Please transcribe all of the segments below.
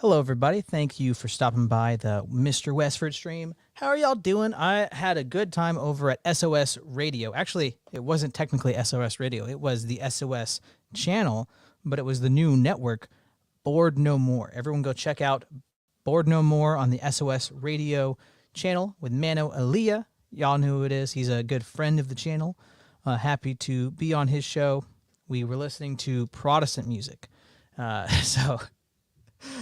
Hello, everybody. Thank you for stopping by the Mr. Westford stream. How are y'all doing? I had a good time over at SOS Radio. Actually, it wasn't technically SOS Radio, it was the SOS channel, but it was the new network, Bored No More. Everyone go check out Bored No More on the SOS Radio channel with Mano Aaliyah. Y'all know who it is. He's a good friend of the channel. Happy to be on his show. We were listening to Protestant music. So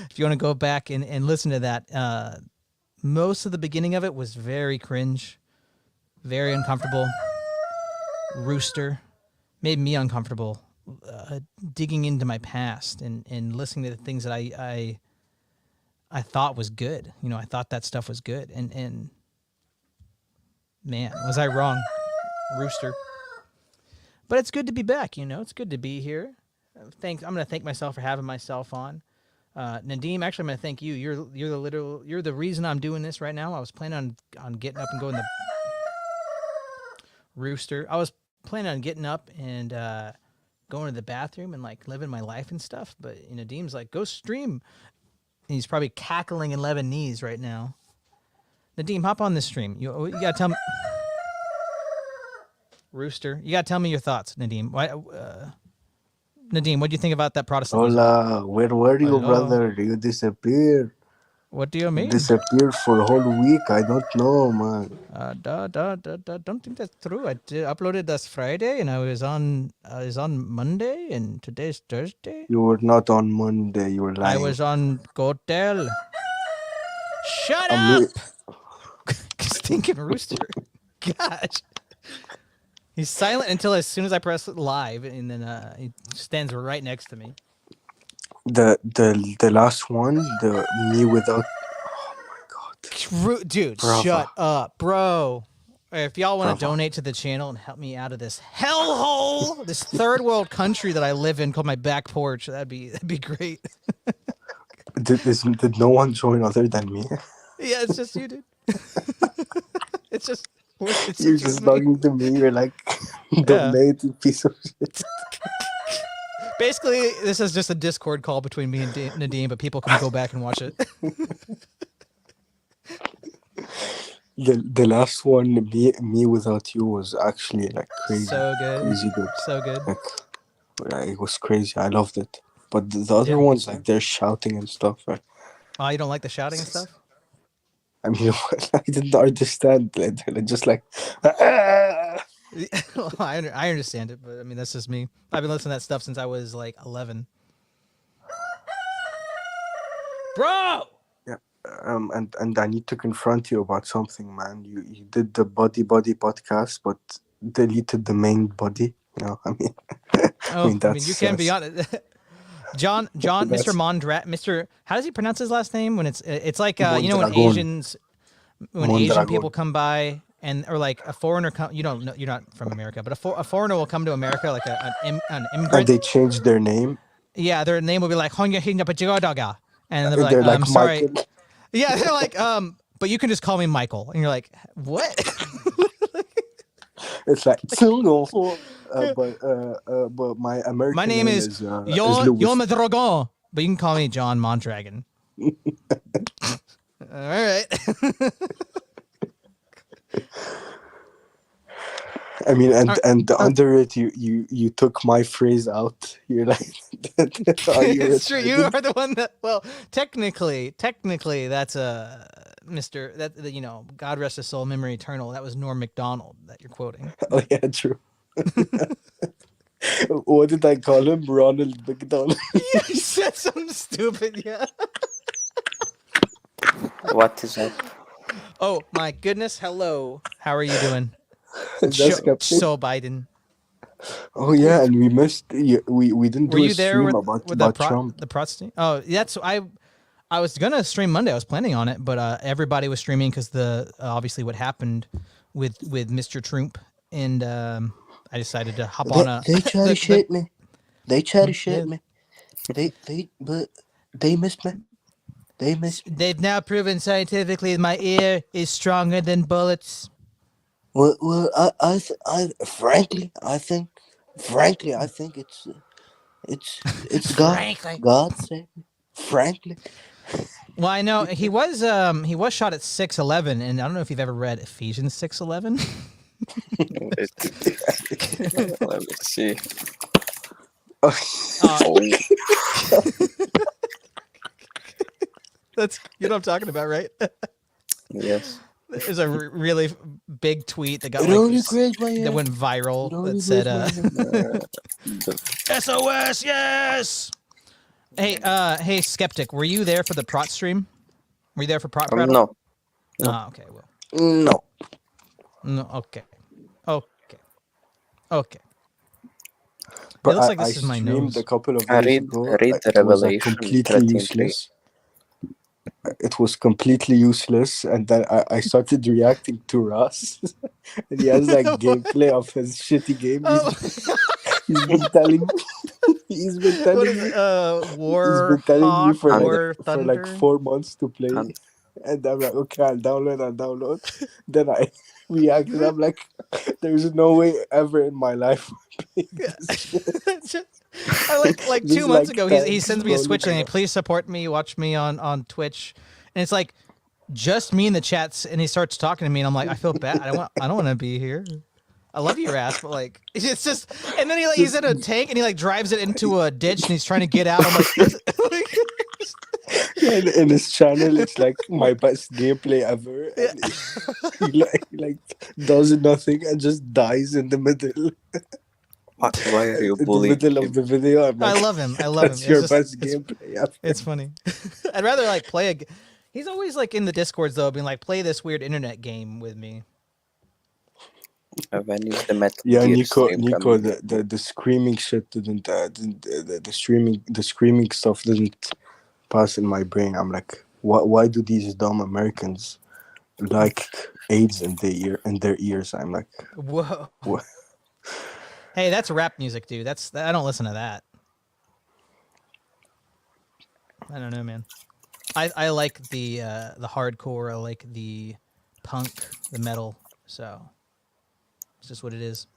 if you want to go back and listen to that, most of the beginning of it was very cringe, very uncomfortable. Rooster made me uncomfortable, digging into my past and listening to the things that I thought was good. You know, I thought that stuff was good, and man, was I wrong, Rooster. But it's good to be back. You know, it's good to be here. I'm going to thank myself for having myself on. Nadim, actually, I'm going to thank you. You're the reason I'm doing this right now. I was planning on getting up and going to Rooster. I was planning on getting up and going to the bathroom and like living my life and stuff. But Nadim's like, go stream. And he's probably cackling in Lebanese right now. Nadim, hop on this stream. You gotta tell me, Rooster. You gotta tell me your thoughts, Nadim. Why? Nadim, what do you think about that Protestant music? Hola, where were you, Hello. brother? You disappeared. What do you mean? Disappeared for a whole week. I don't know, man. Don't think that's true. I uploaded this Friday, and I was on Monday, and today's Thursday. You were not on Monday. You were lying. I was on Gotel. Shut Me- up, stinking rooster! Gosh, he's silent until as soon as I press live, and then he stands right next to me. The last one, the me without. Oh my god, Dude, Bravo. Shut up, bro. If y'all want to donate to the channel and help me out of this hellhole, this third world country that I live in called my back porch, that'd be great. Did no one join other than me? Yeah, it's just you, dude. It's just You're just talking to me. You're like, donate, you piece of shit. Basically, this is just a Discord call between me and Nadim, but people can go back and watch it. The last one, me without you, was actually like crazy. So good. Crazy good. So good. Like, it was crazy. I loved it. But the other ones, like, they're shouting and stuff, right? Oh, you don't like the shouting and stuff? I mean, I didn't understand. They're just like, Well, I understand it, but I mean, that's just me. I've been listening to that stuff since I was like 11. Bro! yeah. And I need to confront you about something, man. You did the body podcast, but deleted the main body. You know, I mean, you can be on it. John, Mr. Mr. How does he pronounce his last name? When it's like you know, when Asian people come by or like a foreigner you don't know, you're not from America, but a foreigner will come to America, like an immigrant. And they changed their name. Yeah, their name will be like Honya Hinga Pachigodaga, and they're like I'm sorry. Michael. Yeah, they're like but you can just call me Michael, and you're like, what? It's like but my American my name is Yom Dragon, but you can call me John Mondragon. All right. I mean, and under it, you took my phrase out. You're like, it's true. You are the one that. Well, technically, that's Mr. That you know, God rest his soul, memory eternal. That was Norm Macdonald that you're quoting. Oh yeah, true. What did I call him? Ronald McDonald. You said something stupid. Yeah. What is up? Oh my goodness! Hello. How are you doing? So Biden. Oh yeah, and we missed. We didn't do a stream about Trump. The Protestant. Oh, that's I was gonna stream Monday. I was planning on it, but everybody was streaming because obviously what happened with Mr. Trump, and I decided to hop on. They try to shit me. They try to shit me. But they missed me. They've now proven scientifically my ear is stronger than bullets. Well, I frankly, I think it's God. God save me. Frankly, Well, I know he was shot at 6'11", and I don't know if you've ever read Ephesians 6:11. Wait, let me see. Uh, Oh, that's you know what I'm talking about, right? yes. There's a really big tweet that got Don't like regret my that went viral Don't that said regret my The, SOS, yes. Hey, skeptic, were you there for the Prot stream? Were you there for Prot Prattle? no. No. Ah, okay, well, No. no, okay, okay. It But looks like I this is my streamed a nose. couple of I days read ago. read the It was like Revelation completely 13:3. useless. It was completely useless, and then I started reacting to Russ, and he has like gameplay of his shitty game. Oh, He's been telling he's been what telling is me it? he's War been telling me Hawk, for like War for like Thunder. 4 months to play, And and I'm like, okay, I'll download. Then I reacted. I'm like, there's no way ever in my life I'm playing this shit. I like Just 2 months like ago, he tanks sends me a rolling Switch and he around. please support me, watch me on Twitch, and it's like just me in the chats, and he starts talking to me, and I'm like, I feel bad. I don't want to be here. I love your ass, but like it's just, and then he's Just in a tank and he like drives it into a ditch and he's trying to get out. I'm like, like Yeah, in his channel, it's like my best gameplay ever, yeah. and he like does nothing and just dies in the middle. why are you In the bullying middle of him? the video, I'm I like, love him. I love him. that's It's your just best gameplay ever. it's funny. I'd rather like play a. He's always like in the discords though, being like, play this weird internet game with me. When is the Metal Yeah, Gear Nico, stream Nico, coming? the screaming shit didn't the screaming stuff didn't pass in my brain. I'm like, why do these dumb Americans like AIDS in their ears? I'm like, Whoa. what? Hey, that's rap music, dude. I don't listen to that. I don't know, man. I like the hardcore. I like the punk, the metal. So it's just what it is.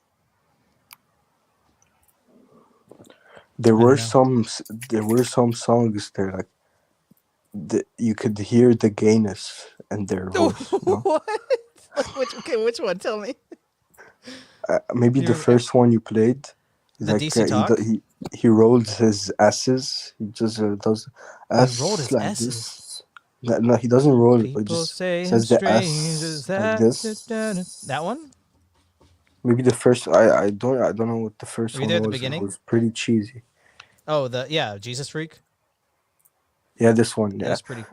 There I don't were know. some songs there like you could hear the gayness in their voice. You know, What? Like which one? Tell me. maybe the You first one you played. He's the like DC talk? he rolls his S's. He just does He rolled S his like S's. this. No, he doesn't roll it. He People just say I'm says the strange. Is S like this. that one? Maybe the first. I don't know what the first Were you one there at the was. It beginning? was pretty cheesy. Oh, Jesus Freak. Yeah, this one. That Yeah, was pretty.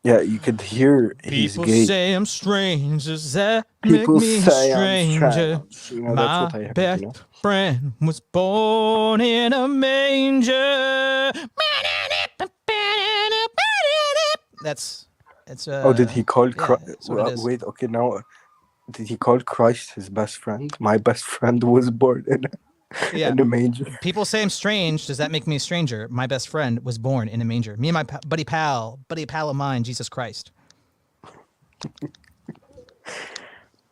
yeah. You could hear he's People gay. say I'm strange. Does that make People me a say I'm stranger? strange. You know, that's what My I heard. You best know. friend was born in a manger. That's it's Oh, did he call? yeah, that's what it is. Wait. Okay, now did he call Christ his best friend? My best friend was born Yeah. in a manger. People say I'm strange. Does that make me a stranger? My best friend was born in a manger. Me and my buddy pal of mine, Jesus Christ.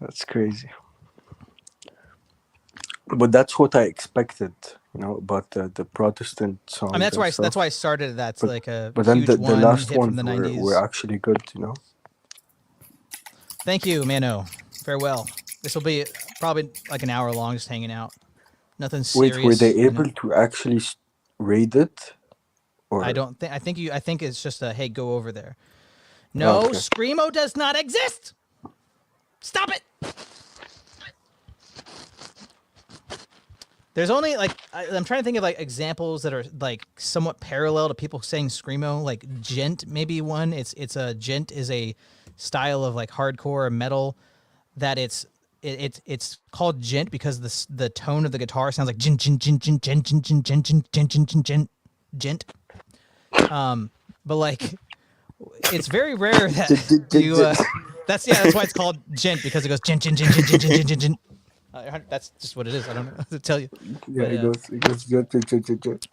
That's crazy. But that's what I expected, you know, about the Protestant I mean, songs and that's stuff. why I started. That's But like a but then huge the one last hit from ones the were 90s. actually good, you know. Thank you, Mano. Farewell. This will be probably like an hour long, just hanging out. Nothing Wait, were they serious. able to actually raid it, I or? don't think. I think it's just a hey, go over there. Oh, No, okay. Screamo does not exist. Stop it. There's only like I'm trying to think of like examples that are like somewhat parallel to people saying screamo. Like gent, maybe one. It's a gent is a style of like hardcore metal that it's called gent because the tone of the guitar sounds like gent gent gent gent gent gent gent gent gent gent gent gent gent. But like it's very rare that you that's why it's called gent because it goes gent gent gent gent gent gent gent gent. That's just what it is. I don't know how to tell you. Yeah, But, it goes good.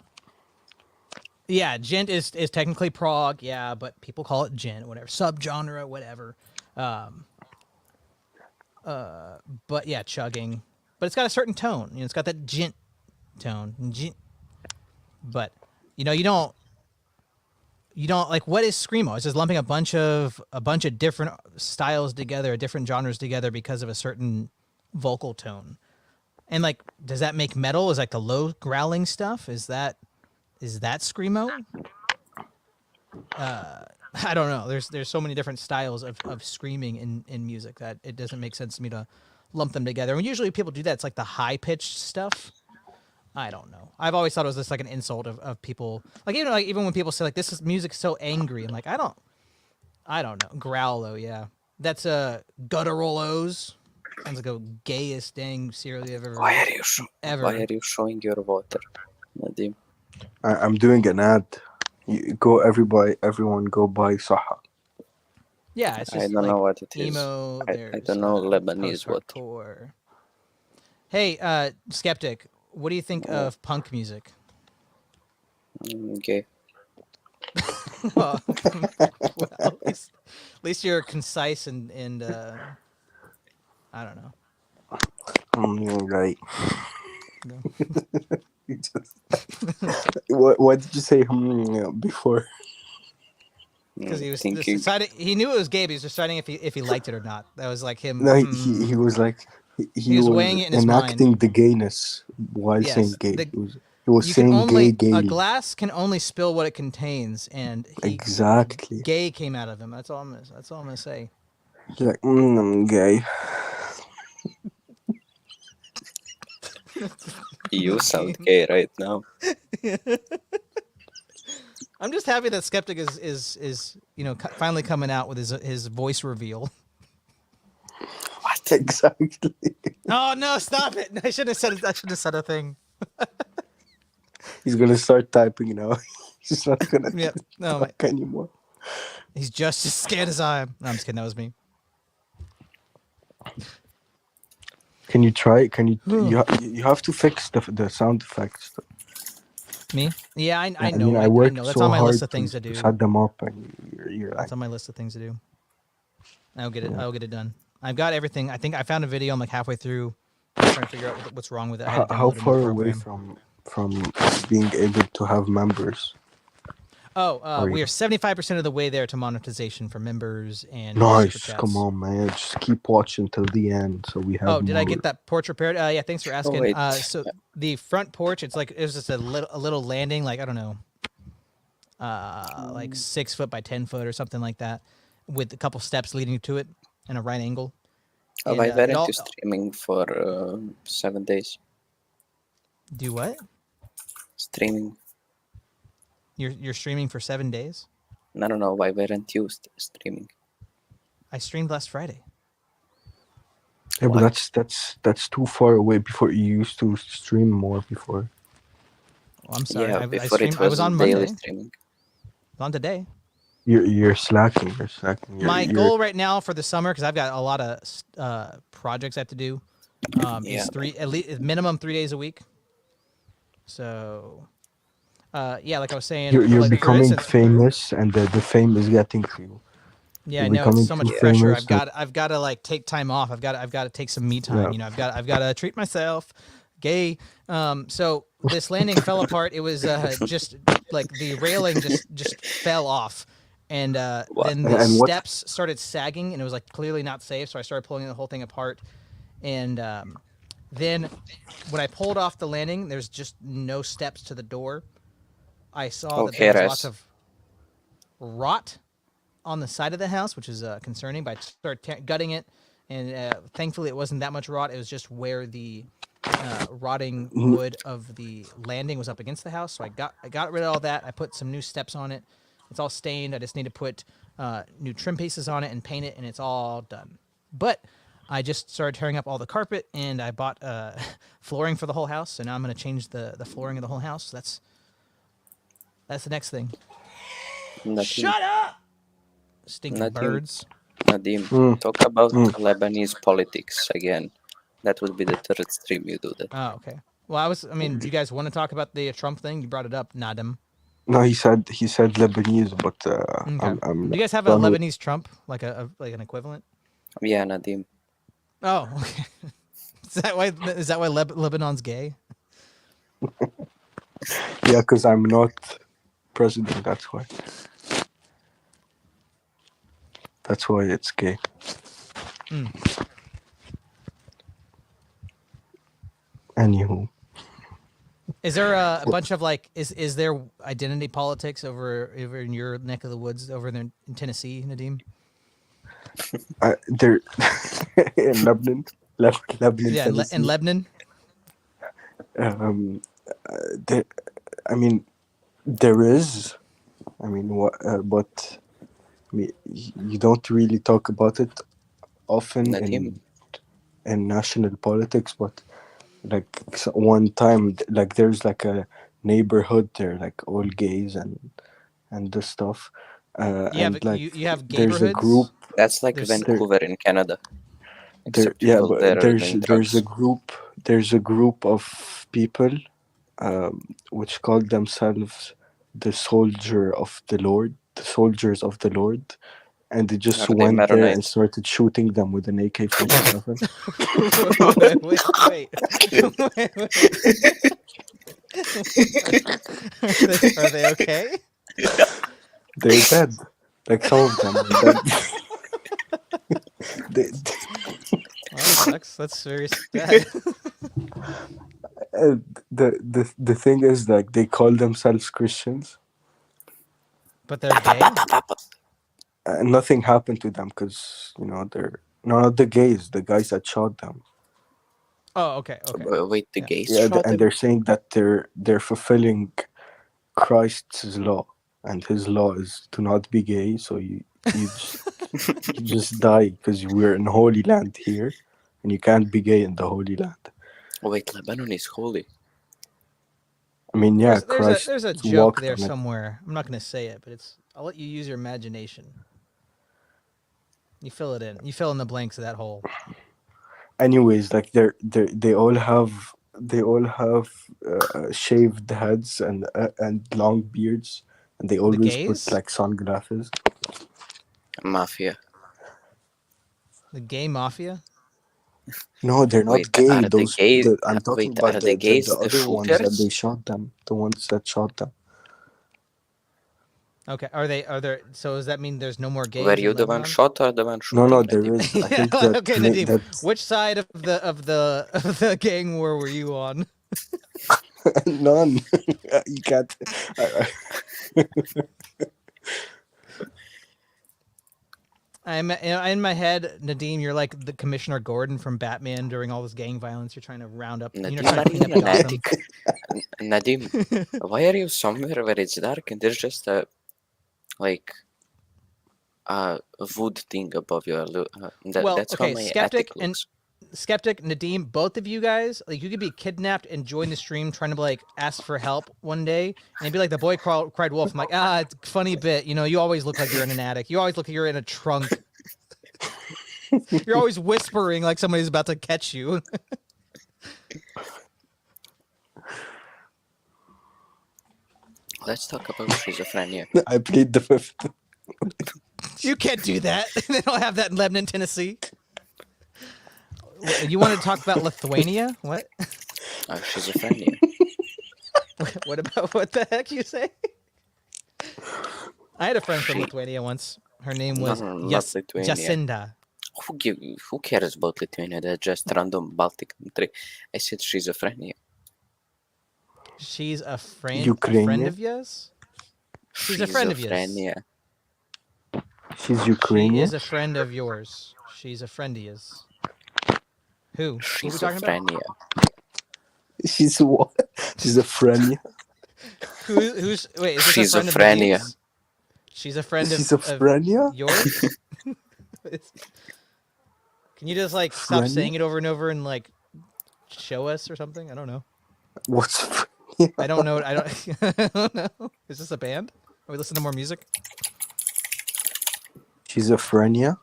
yeah, gent is technically prog, yeah, but people call it gent, whatever subgenre, whatever. But yeah, chugging, but it's got a certain tone. You know, it's got that gent tone. Gent. But you know, you don't. you don't like what is screamo? It's just lumping a bunch of different styles together, different genres together because of a certain vocal tone. And like, does that make metal? Is like the low growling stuff? Is that screamo? I don't know. There's so many different styles of screaming in music that it doesn't make sense to me to lump them together. And usually people do that. It's like the high pitched stuff. I don't know. I've always thought it was just like an insult of people. Like even when people say like this is music so angry, I'm like I don't know. Growlo, yeah. That's a guttural O's. Sounds like a gayest dang cereal you've ever ever. Why are you showing your water, Nadim? I'm doing an ad. Everyone go buy Saha. Yeah, it's I just don't like know what it is. emo. I don't know Lebanese water. Post-hardcore. Hey, Skeptic, what do you think of punk music? Okay. Well, at least you're concise and I don't know. Right. No. What did you say before? Because he was thinking. deciding, he knew it was gay, but he was deciding if he liked it or not. That was like him. No, he was like he was was weighing it in his enacting mind. the gayness while Yes, saying gay. the- He was You can saying only gay a gaily. glass can only spill what it contains, and Exactly. gay came out of him. That's all I'm gonna say. He's like, I'm gay. You sound gay right now. I'm just happy that Skeptic is finally coming out with his voice reveal. What exactly? Oh no! Stop it! I shouldn't have said it. I shouldn't have said a thing. He's gonna start typing now. He's not gonna Yep. No, talk anymore. he's just as scared as I am. No, I'm just kidding. That was me. Can you try? Can you? You have to fix the sound effects. Me? Yeah, I I know. mean, I I worked know. That's so on my hard list of things to do. set them up, and you're like, That's on my list of things to do. I'll get it. I'll get it done. I've got everything. I think I found a video. I'm like halfway through, trying to figure out what's wrong with it. I had to how download a new far away program. from being able to have members? Oh, we are 75% of the way there to monetization for members and Nice. super chats. Come on, man. Just keep watching till the end, so we have. Oh, did I more. get that porch repaired? Yeah, thanks for asking. wait. So the front porch, it was just a little landing, like I don't know, like 6 foot by 10 foot or something like that, with a couple steps leading to it and a right angle. And, Why weren't it you streaming for 7 days? Do what? Streaming. You're streaming for 7 days? No. Why weren't you streaming? I streamed last Friday. Yeah, Why? but that's too far away. Before you used to stream more before. Oh, I'm sorry. Yeah, I before streamed, it I was on Monday. daily streaming. On today. You're slacking. You're slacking. My goal right now for the summer, because I've got a lot of projects I have to do, is at least minimum 3 days a week. So, yeah, like I was saying, You're like, for becoming instance, famous, and the fame is getting to you. Yeah, I You're know it's becoming so much too pressure. famous I've got to like take time off. I've got to take some me time. Yeah. You know, I've got to treat myself. Gay. So this landing fell apart. It was just like the railing just fell off, and then the And what- steps started sagging, and it was like clearly not safe. So I started pulling the whole thing apart, and then when I pulled off the landing, there's just no steps to the door. I saw that there was lots of rot on the side of the house, which is concerning. But I started gutting it, and thankfully it wasn't that much rot. It was just where the rotting wood of the landing was up against the house. So I got rid of all that. I put some new steps on it. It's all stained. I just need to put new trim pieces on it and paint it, and it's all done. But I just started tearing up all the carpet, and I bought flooring for the whole house. So now I'm going to change the flooring of the whole house. That's the next thing. Shut up! Stinking birds. Nadim, talk about Lebanese politics again. That would be the third stream you do that. Oh, okay. Well, do you guys want to talk about the Trump thing? You brought it up, Nadim. No, he said Lebanese, but Okay. I'm Do you guys have a Lebanese Trump, like an equivalent? Yeah, Nadim. Oh, okay. Is that why Lebanon's gay? Yeah, because I'm not president. That's why. That's why it's gay. Anywho, Is there a bunch of like is there identity politics over in your neck of the woods over there in Tennessee, Nadim? there in Lebanon, Yeah, in Tennessee. Lebanon. There, I mean, there is. I mean, what? But I mean, you don't really talk about it often Nadim, in national politics. But like one time, like there's like a neighborhood there, like all gays and this stuff, and like You have there's a group neighborhoods. that's like There's there. Vancouver in Canada, There, except yeah, people but there are doing drugs. there's a group of people which call themselves the soldiers of the Lord, and they just Are they went there and Maronites? started shooting them with an AK-47. wait. Are they okay? They're dead. Like some of them are dead. they, Well, that sucks. That's very sad. the thing is, like, they call themselves Christians. But they're gay. Nothing happened to them because they're not the gays, the guys that shot them. Oh, okay. Wait, the Yeah. gays Yeah, shot and him? they're saying that they're fulfilling Christ's law, and his law is to not be gay. So you just die because we're in Holy Land here, and you can't be gay in the Holy Land. Wait, Lebanon is holy. I mean, yeah, Christ There's a joke walked there on it. somewhere. I'm not going to say it, but I'll let you use your imagination. You fill it in. You fill in the blanks of that hole. Anyways, like they all have shaved heads and long beards, and they always put gays? like sunglasses. Mafia. The gay mafia? No, they're Wait, not gay. are the gays? I'm talking Wait, about are the gays the the other ones that they shooters? shot them. The ones that shot them. Okay. Are there? So does that mean there's no more gays Were in you the one Lebanon? shot or the one No, shooting, there Nadim? is. I Yeah, think that okay, Nadim. Which side of the gang war were you on? none. You can't. I'm in my head, Nadim. You're like the Commissioner Gordon from Batman during all this gang violence. You're trying to round up. Nadim, Trying are to clean you up in an Gotham. attic? Nadim, why are you somewhere where it's dark and there's just a wood thing above your that's how Okay, my attic looks. Skeptic, Nadim, both of you guys, like you could be kidnapped and join the stream trying to like ask for help one day, and it'd be like the boy cried wolf. I'm like, it's a funny bit. You always look like you're in an attic. You always look like you're in a trunk. You're always whispering like somebody's about to catch you. Let's talk about schizophrenia. I plead the fifth. You can't do that. They don't have that in Lebanon, Tennessee. You want to talk about Lithuania? What? Schizophrenia. What the heck you say? I had a friend from Lithuania once. Her name was not Lithuania. Jacinda. Who cares about Lithuania? They're just random Baltic country. I said schizophrenia. She's a friend Ukrainian? of yours? She's a friend of yours. Schizophrenia. She's Ukrainian. She is a friend of yours. She's a friend of yours. Who? Who are we talking about? Schizophrenia. She's what? Schizophrenia. Who's wait, is this a friend of Nadim's? She's a friend of Schizophrenia? Yours? Can you just like stop saying it over and over and like show us or something? I don't know. What's I don't know. I don't know. Is this a band? Are we listening to more music? Schizophrenia?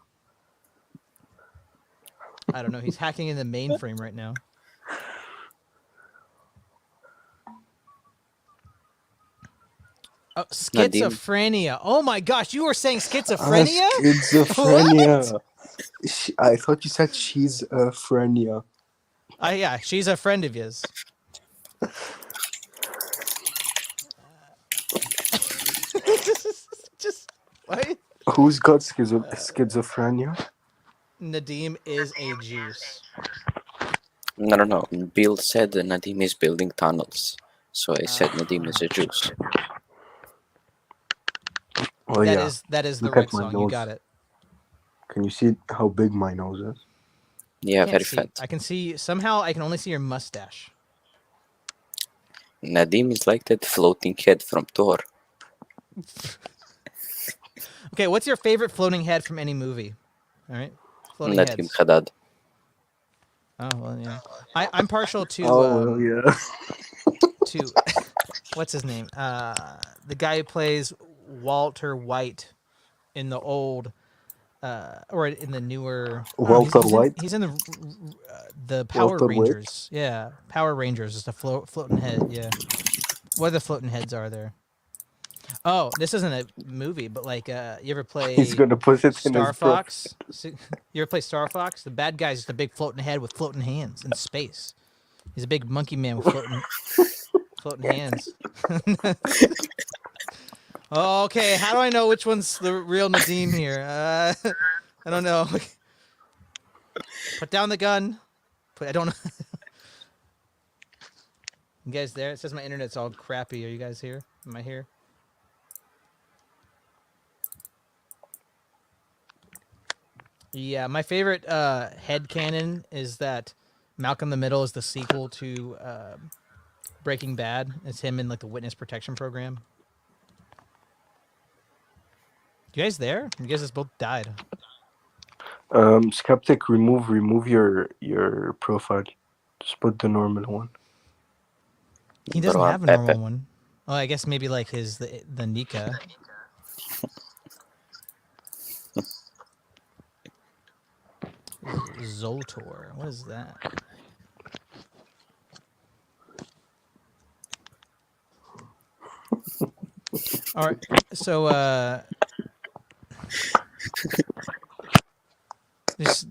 I don't know. He's hacking in the mainframe right now. Oh, schizophrenia. Oh my gosh, you were saying schizophrenia? Schizophrenia. I thought you said she's a phrenia. Yeah, she's a friend of yours. just what? Who's got schizophrenia? Nadim is a juice. No. Bill said Nadim is building tunnels. So I said Nadim is a juice. Oh That yeah. is the Look right at my song. You nose. got it. Can you see how big my nose is? Yeah, Can't very see. fat. I can see somehow. I can only see your mustache. Nadim is like that floating head from Thor. Okay, what's your favorite floating head from any movie? All right, floating Nadim heads. Haddad. Oh well, yeah. I'm partial to Oh yeah. to what's his name? The guy who plays Walter White in the old or in the newer. I don't know, Walter White. He's in the Power Walter White. Rangers. Yeah, Power Rangers. Just a floating head. Yeah. What are the floating heads are there? Oh, this isn't a movie, but like, you ever He's play gonna put it in Star his profile. Fox? You ever play Star Fox? The bad guy's just a big floating head with floating hands in space. He's a big monkey man with floating hands. Okay, how do I know which one's the real Nadim here? I don't know. Put down the gun. I don't know. You guys there? It says my internet's all crappy. Are you guys here? Am I here? Yeah, my favorite headcanon is that Malcolm in the Middle is the sequel to Breaking Bad. It's him in like the witness protection program. You guys there? You guys just both died. Skeptic, remove your profile. Just put the normal one. He doesn't Bro, I'm have a Pepe. normal one. Oh, I guess maybe like the Nika. Zoltor. What is that? All right. So just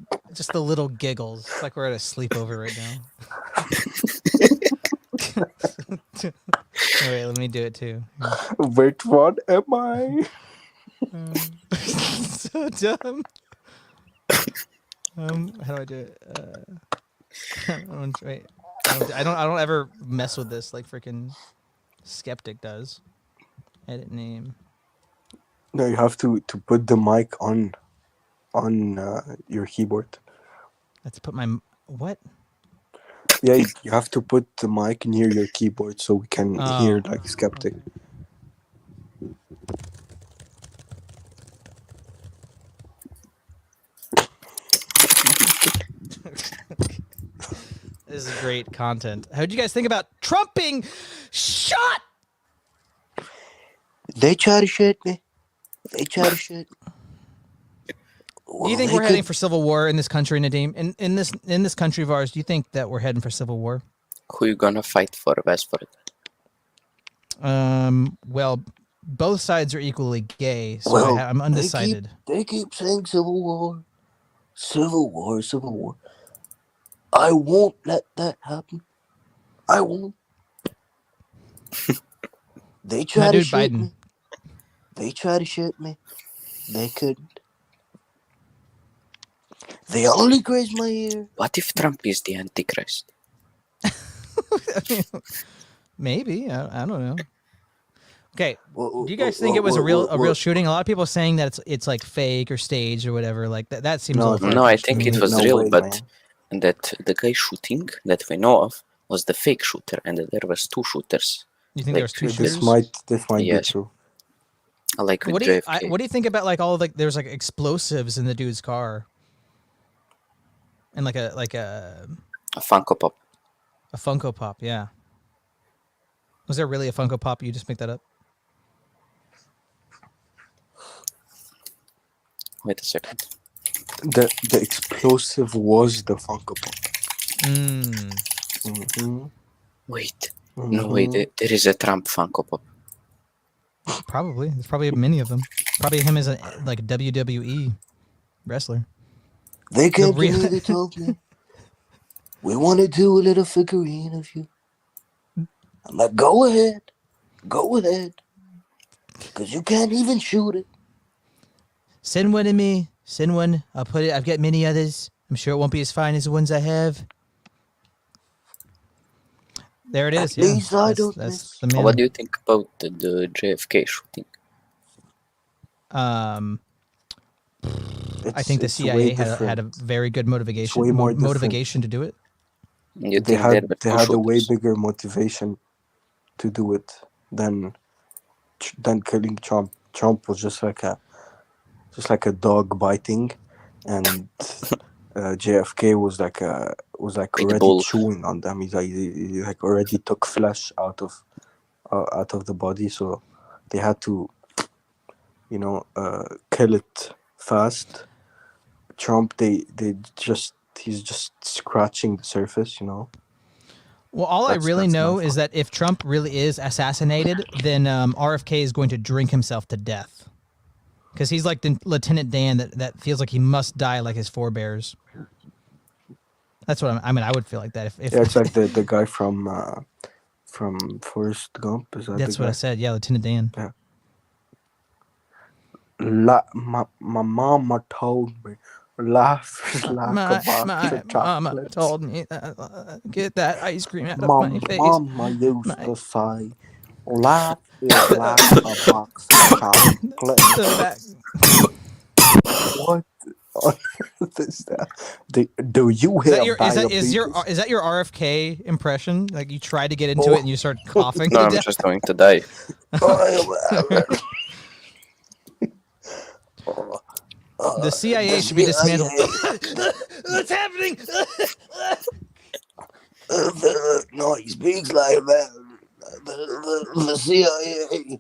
the little giggles. It's like we're at a sleepover right now. Wait, let me do it too. Which one am I? So dumb. How do I do it? Wait. I don't ever mess with this like freaking Skeptic does. Edit name. No, you have to put the mic on your keyboard. Let's put my what? Yeah, you have to put the mic near your keyboard so we can hear like Skeptic. This is great content. How'd you guys think about Trumping? Shut! They try to shoot me. They try to shoot me. Do you think we're heading for civil war in this country, Nadim? In this country of ours, do you think that we're heading for civil war? Who you gonna fight for, Westford? Well, both sides are equally gay, so I'm undecided. They keep saying civil war. Civil war, civil war. I won't let that happen. I won't. They try to shoot Biden. me. They try to shoot me. They couldn't. They only grazed my ear. What if Trump is the Antichrist? Maybe. I don't know. Okay. Well, Do you guys think it was a real shooting? A lot of people are saying that it's like fake or staged or whatever. Like that seems a little No, I far-fetched to think me. it was No real, way, but man. that the guy shooting that we know of was the fake shooter, and that there was two shooters. You think there was two Like, shooters? This might Yes. be true. Like with What do JFK. what do you think about like all of, like there's like explosives in the dude's car, and like a A Funko Pop. Funko Pop? Yeah. Was there really a Funko Pop? You just make that up? Wait a second. The explosive was the Funko Pop. Wait. No, wait. There is a Trump Funko Pop. Probably. There's probably many of them. Probably him as a like WWE wrestler. They came to me, they told me, we want to do a little figurine of you. I'm like, go ahead. Because you can't even shoot it. Send one to me. Send one. I'll put it. I've got many others. I'm sure it won't be as fine as the ones I have. There it is. At Yeah, least I don't that's miss. the man. What do you think about the JFK shooting? I think the It's way CIA had different. a very good It's way more different. motivation to do it. You They think there had were they two had a way shooters? bigger motivation to do it than killing Trump. Trump was just like a dog biting, and JFK was like Pit already bull. chewing on them. He like already took flesh out of the body, so they had to, kill it fast. Trump, he's just scratching the surface. Well, all I really That's my know is that if Trump really is assassinated, then RFK is going to drink himself to death. Because he's like the Lieutenant Dan that feels like he must die like his forebears. That's what I mean. I would feel like that if Yeah, it's like the guy from Forrest Gump. Is that that's the what I guy? said. Yeah, Lieutenant Dan. Yeah. My mama told me life is like a box My of mama chocolates. told me get that ice cream out of My my face. mama used My to say life is like a box of chocolates. the back. What is that? Do you Is that have your diabetes? is that your RFK impression? Like you tried to get into it and you start coughing No, to I'm death. just going to die. The CIA should be dismantled. What's happening? No, he speaks like that. The CIA.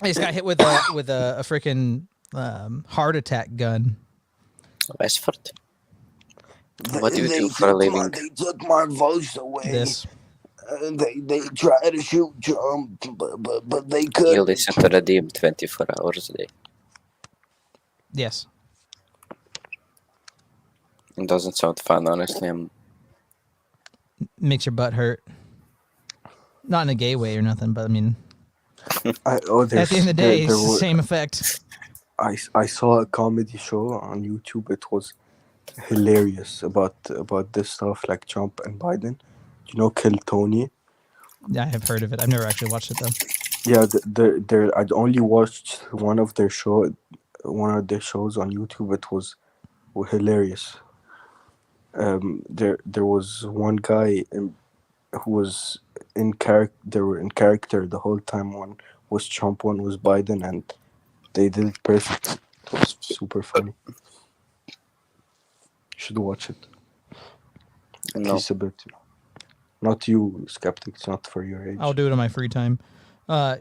I just got hit with a freaking heart attack gun. Westford. What do you do for a living? They took my voice away. This. They tried to shoot Trump, but they You couldn't. listen to Redeem 24 hours a day. Yes. It doesn't sound fun, honestly. Makes your butt hurt. Not in a gay way or nothing, but I mean, at the end of the day, it's the same effect. I saw a comedy show on YouTube. It was hilarious about this stuff, like Trump and Biden. Kill Tony. Yeah, I have heard of it. I've never actually watched it though. Yeah, I'd only watched one of their shows on YouTube. It was hilarious. There was one guy who was in character. They were in character the whole time. One was Trump, one was Biden, and they did it perfect. It was super funny. You should watch it. At least a bit. Not you, Skeptic. It's not for your age. I'll do it on my free time.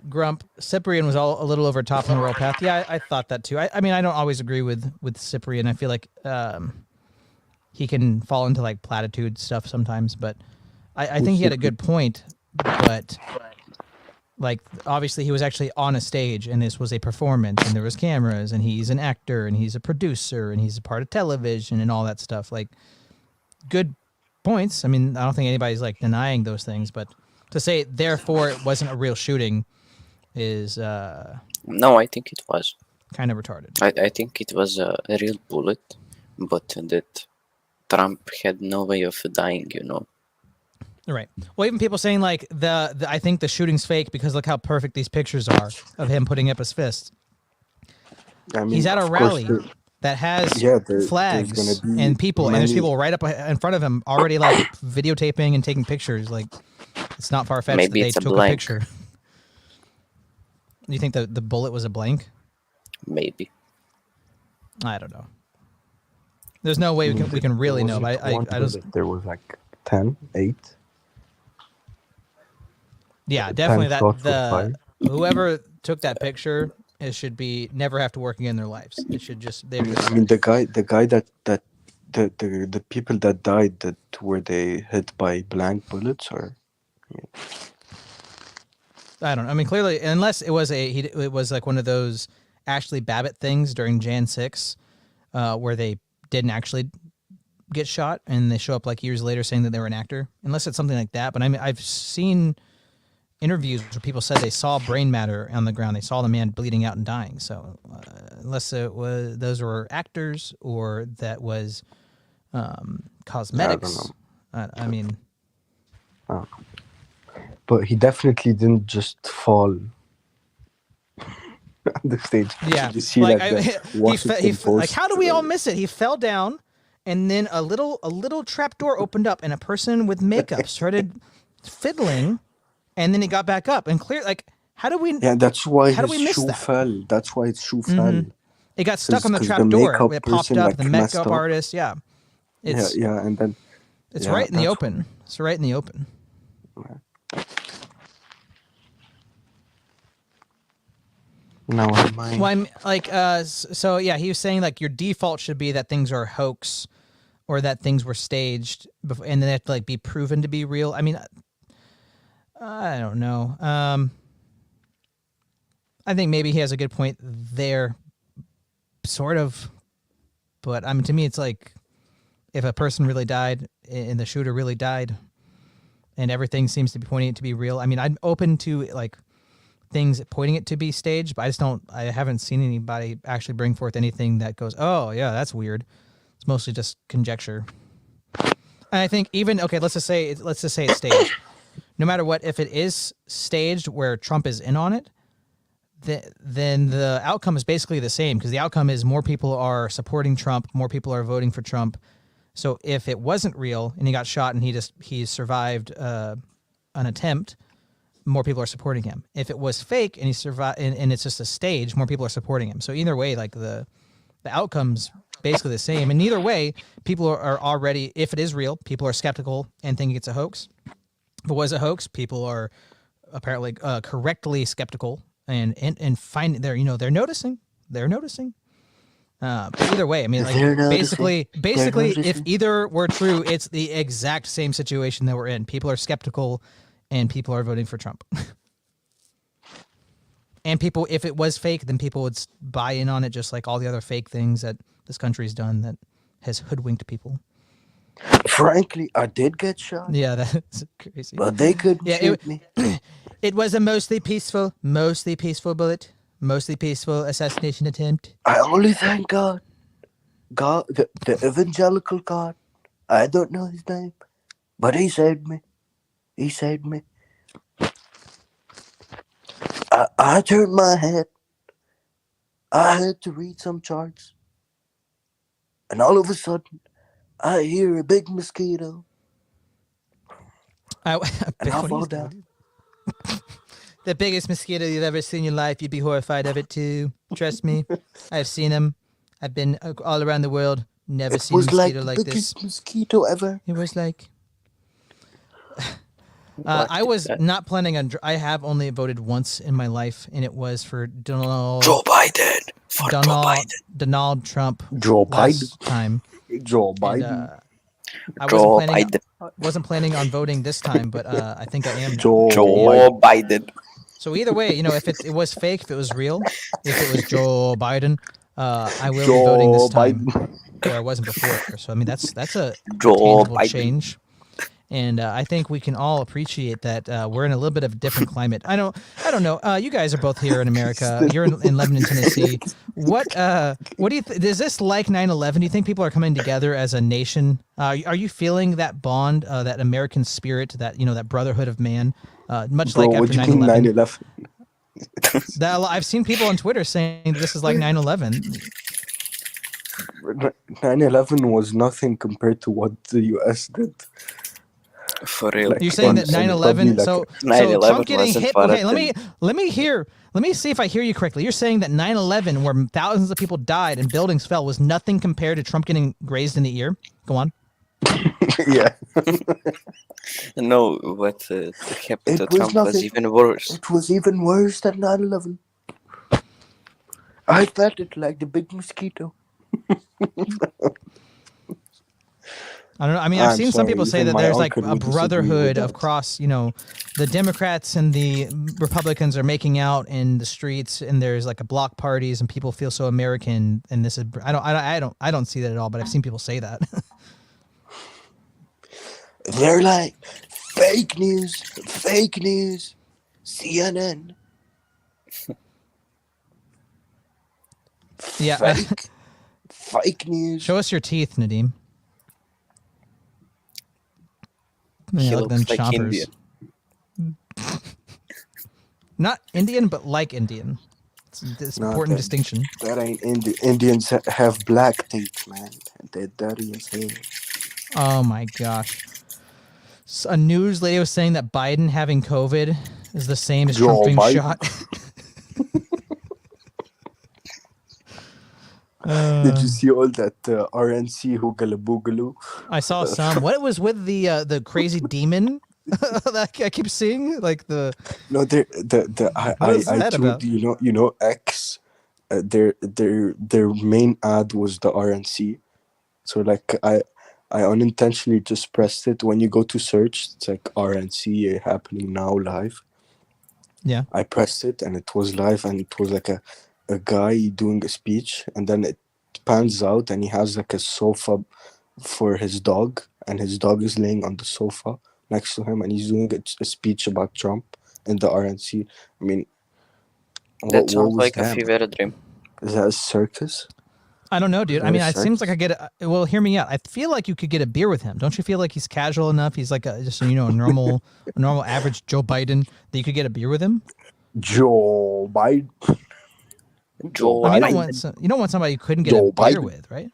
Grump, Cyprian was a little over top on the royal path. Yeah, I thought that too. I mean, I don't always agree with Cyprian. I feel like he can fall into like platitude stuff sometimes, but I think he had a good point. But like, obviously, he was actually on a stage, and this was a performance, and there was cameras, and he's an actor, and he's a producer, and he's a part of television, and all that stuff. Like, good points. I mean, I don't think anybody's like denying those things, but to say therefore it wasn't a real shooting is no, I think it was kind of retarded. I think it was a real bullet, but that Trump had no way of dying, Right. Well, even people saying like the I think the shooting's fake because look how perfect these pictures are of him putting up his fist. I mean, he's at a rally that has flags and people, and there's people right up in front of him already like videotaping and taking pictures. Like, it's not far fetched that they took a picture. You think the bullet was a blank? Maybe. I don't know. There's no way we can really know. But I just there was like 8. Yeah, definitely whoever took that picture. It should be never have to work again in their lives. It should just. I mean, the guy that the people that died, that were they hit by blank bullets or? I don't know. I mean, clearly, unless it was it was like one of those Ashley Babbitt things during Jan 6, where they didn't actually get shot and they show up like years later saying that they were an actor. Unless it's something like that. But I mean, I've seen interviews where people said they saw brain matter on the ground. They saw the man bleeding out and dying. So unless it was those were actors or that was cosmetics, I mean, But he definitely didn't just fall on the stage. yeah, You see, like the he Washington Post, like how do we all miss it? He fell down, and then a little trap door opened up, and a person with makeup started fiddling, and then he got back up and clear. Like how do we? Yeah, that's why how do his we miss shoe that? fell. That's why his shoe fell. It got stuck on the 'Cause trap the door. makeup It popped person, up. like, The messed makeup up. artist, yeah. It's Yeah, and then it's yeah, right in the that's open. It's right in the open. Now am I? Well, I'm like, so yeah, he was saying like your default should be that things are a hoax, or that things were staged, before, and then they have to like be proven to be real. I mean, I don't know. I think maybe he has a good point there, sort of. But I mean, to me, it's like if a person really died and the shooter really died, and everything seems to be pointing it to be real. I mean, I'm open to like things pointing it to be staged, but I haven't seen anybody actually bring forth anything that goes, oh yeah, that's weird. It's mostly just conjecture. And I think even let's just say it's staged. No matter what, if it is staged where Trump is in on it, then the outcome is basically the same, because the outcome is more people are supporting Trump, more people are voting for Trump. So if it wasn't real and he got shot and he survived an attempt, more people are supporting him. If it was fake and he survived and it's just a stage, more people are supporting him. So either way, like the outcome's basically the same. And either way, people are already, if it is real, people are skeptical and think it's a hoax. If it was a hoax, people are apparently correctly skeptical and find they're noticing. They're noticing. But either way, I mean, like basically, if either were true, it's the exact same situation that we're in. People are skeptical, and people are voting for Trump. And people, if it was fake, then people would buy in on it, just like all the other fake things that this country's done that has hoodwinked people. Frankly, I did get shot. Yeah, that's crazy. But they couldn't shoot me. It was a mostly peaceful bullet, mostly peaceful assassination attempt. I only thank God. God, the evangelical God. I don't know his name, but he saved me. He saved me. I turned my head. I had to read some charts. And all of a sudden, I hear a big mosquito. And I fall down. The biggest mosquito you've ever seen in your life, you'd be horrified of it too. Trust me. I've seen them. I've been all around the world. Never seen a mosquito like this. It was like the biggest mosquito ever. It was like... I was not planning on... I have only voted once in my life, and it was for Donald Trump. Joe last Biden. Time. Joe Biden. And, I wasn't planning on voting this time, but I think I am now. Joe Biden. So either way, if it was fake, if it was real, if it was Joe Biden, I will be voting this time where I wasn't before. So I mean, that's a tangible change. And I think we can all appreciate that we're in a little bit of a different climate. I don't know. You guys are both here in America. You're in Lebanon, Tennessee. What do you is this like 9/11? Do you think people are coming together as a nation? Are you feeling that bond, that American spirit, that that brotherhood of man, much like after 9/11? I've seen people on Twitter saying this is like 9/11. 9/11 was nothing compared to what the U.S. did. For real. You're saying that 9/11. So Trump getting hit. Okay, let me see if I hear you correctly. You're saying that 9/11, where thousands of people died and buildings fell, was nothing compared to Trump getting grazed in the ear. Go on. Yeah. No, what happened to Trump was even worse. It was even worse than 9/11. I felt it like the big mosquito. I don't know. I mean, I've seen some people say that there's like a brotherhood across, the Democrats and the Republicans are making out in the streets, and there's like a block parties, and people feel so American. And this is, I don't see that at all, but I've seen people say that. They're like fake news. CNN. Yeah. Fake news. Show us your teeth, Nadim. He Yeah, like them looks like chompers. Indian. Not Indian, but like Indian. It's Nah, important distinction. that ain't Indians have black teeth, man. They're dirty as hell. Oh my gosh. A news lady was saying that Biden having COVID is the same as Trump Joe being Biden. shot. Did you see all that RNC Hoogaloo Boogaloo? I saw some. What it was with the crazy demon that I keep seeing, like the. No, What is I that told about? you know X. Their main ad was the RNC. So like I unintentionally just pressed it. When you go to search, it's like RNC happening now live. Yeah. I pressed it and it was live, and it was like a guy doing a speech, and then it pans out and he has like a sofa for his dog, and his dog is laying on the sofa next to him, and he's doing a speech about Trump and the RNC. I mean, That what sounds was like a that? fever dream. Is that a circus? I don't know, dude. I mean, it seems like I get a, well, hear me out. I feel like you could get a beer with him. Don't you feel like he's casual enough? He's like just a normal average Joe Biden that you could get a beer with him? Joe Biden. Joe I mean, Biden. you don't want somebody you couldn't get Joe a beer Biden. with, right?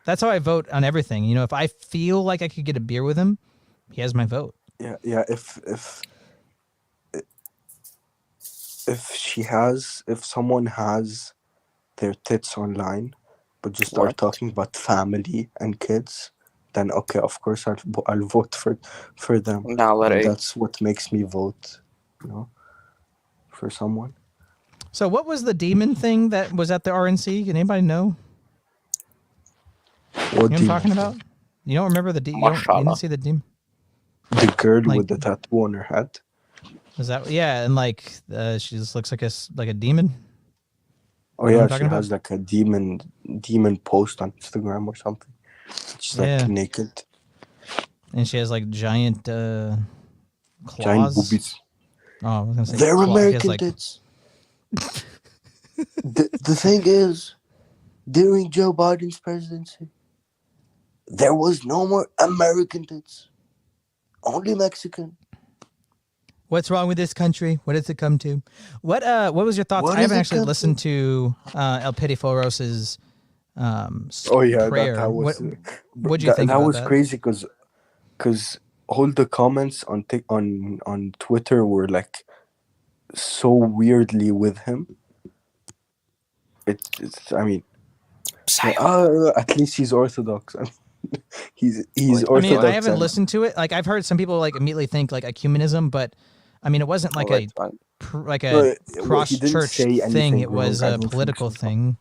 That's how I vote on everything. You know, if I feel like I could get a beer with him, he has my vote. Yeah. If someone has their tits online, but just start What? talking about family and kids, then okay, of course I'll vote for them. Now, And Larry. that's what makes me vote, for someone. So, what was the demon thing that was at the RNC? Can anybody know? What You know what I'm do talking about? You don't remember the demon? You Mashallah. didn't see the demon? the girl Like- with the tattoo on her head? Is that yeah? And like, she just looks like a demon. Oh You know what yeah, I'm she talking has like a demon post on Instagram or something. She's Yeah. like naked, And she has like giant claws. giant boobies. Oh, I was gonna say They're claw- she has, American like, tits. The thing is, during Joe Biden's presidency, there was no more American tits. Only Mexican. What's wrong with this country? What does it come to? What was your thoughts? What I haven't does it actually come to? listened to El Pidiforos's Oh yeah, prayer. that was. What'd you think that about was that? crazy because all the comments on Twitter were like so weirdly with him. It's I mean, at least he's Orthodox. he's Wait, I mean, Orthodox. I haven't and- listened to it. Like, I've heard some people like immediately think like ecumenism, but I mean, it wasn't like Wait, a No, he cross didn't church say anything thing. It wrong. was I a don't think political so. thing.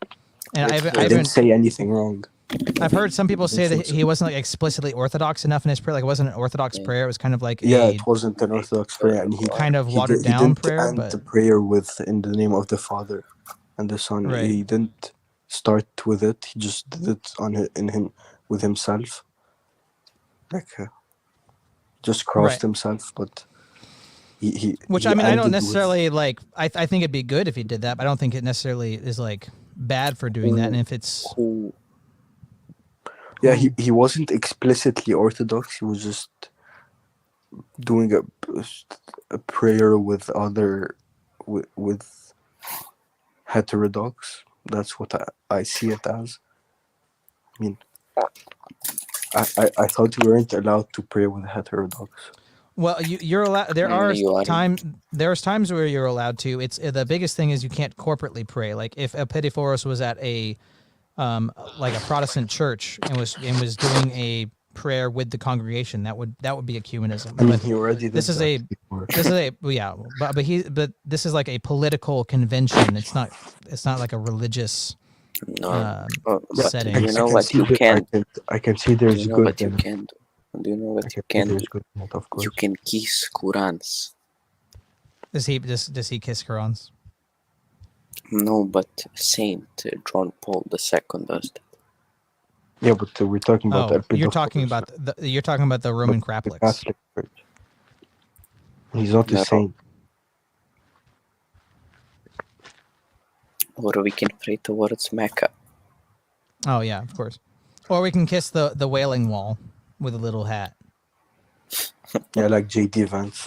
And He I didn't haven't. say anything wrong. I've heard some people say think that so. he wasn't like explicitly Orthodox enough in his prayer. Like, it wasn't an Orthodox Yeah. prayer. It was kind of like Yeah, a it wasn't an Orthodox prayer, and he kind of watered he down didn't prayer. end But the prayer with "in the name of the Father and the Son." Right. He didn't start with it. He just did it with himself, like just crossed Right. himself. But he which he I mean, I don't ended with- necessarily like. I think it'd be good if he did that, but I don't think it necessarily is like bad for doing that. And if it's Who? Yeah, he wasn't explicitly Orthodox. He was just doing a prayer with with heterodox. That's what I see it as. I mean, I thought you weren't allowed to pray with heterodox. well, you're allowed. There are You are. There's times where you're allowed to. It's the biggest thing is you can't corporately pray. Like if Epiphanes was at a like a Protestant church and was doing a prayer with the congregation, that would be ecumenism. I mean, But he already did this is that before. but this is like a political convention. It's not like a religious No. um, But setting. do you know what you can? I can see Do there's you know good what you in it. can do? Do you know I what you can see can do? there's good in it, of course. You can kiss Qurans. Does he kiss Qurans? No, but Saint John Paul II does that. Yeah, but we're talking about Oh, you're Epiphanes, talking about the Roman Catholics. Catholic Church. He's not the No. same. Or we can pray towards Mecca. Oh yeah, of course. Or we can kiss the Wailing Wall with a little hat. Yeah, like JD Vance.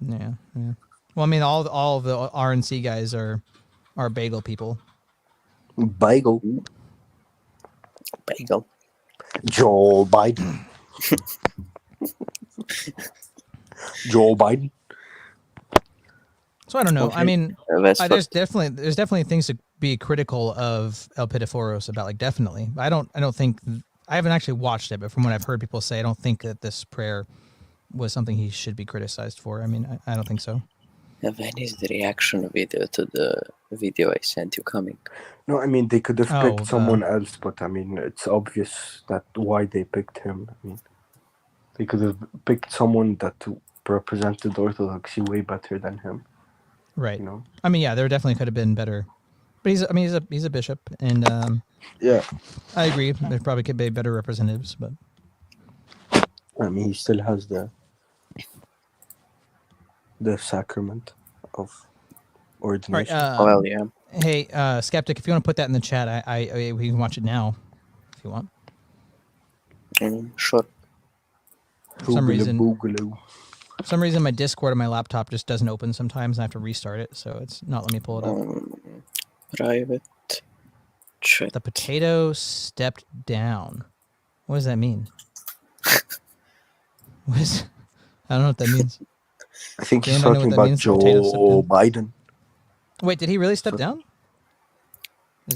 Yeah, yeah. Well, I mean, all of the RNC guys are bagel people. Bagel. Bagel. Joe Biden. Joe Biden. So I don't know. Okay. I mean, That's there's definitely things to be critical of El Pitaforos about. Like, definitely. I don't think I haven't actually watched it, but from what I've heard people say, I don't think that this prayer was something he should be criticized for. I mean, I don't think so. When is the reaction video to the video I sent you coming? No, I mean, they could have Oh, picked someone else, but I mean, it's obvious that why they picked him. I mean, they could have picked someone that represented Orthodoxy way better than him. Right. You know? I mean, yeah, there definitely could have been better. But he's a bishop, and Yeah. I agree. There probably could be better representatives, but I mean, he still has the sacrament of ordination. All right. Well, yeah. Hey, Skeptic, if you want to put that in the chat, we can watch it now, if you want. Sure. For some reason, Boogaloo. For some reason, my Discord on my laptop just doesn't open sometimes, and I have to restart it, so it's not letting me pull it up. Private chat. The potato stepped down. What does that mean? I don't know what that means. I think Does he's anybody know talking what that about means, the potato stepped Joe down? Biden. Wait, did he really step down?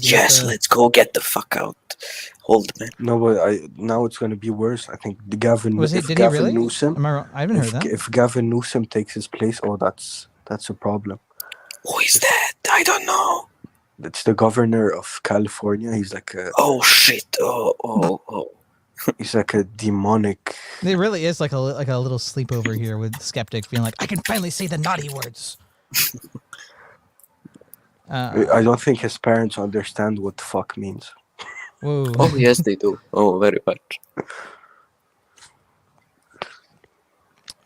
Yes, let's go get the fuck out. Hold, man. No, but now it's going to be worse. I think Gavin. Did he really? Am I wrong? I haven't heard that. If Gavin Newsom takes his place, that's a problem. Who is that? I don't know. It's the governor of California. He's like a. Oh shit! Oh. He's like a demonic. It really is like a little sleepover here with Skeptic feeling like I can finally say the naughty words. I don't think his parents understand what fuck means. Whoa. Oh yes, they do. Oh, very much.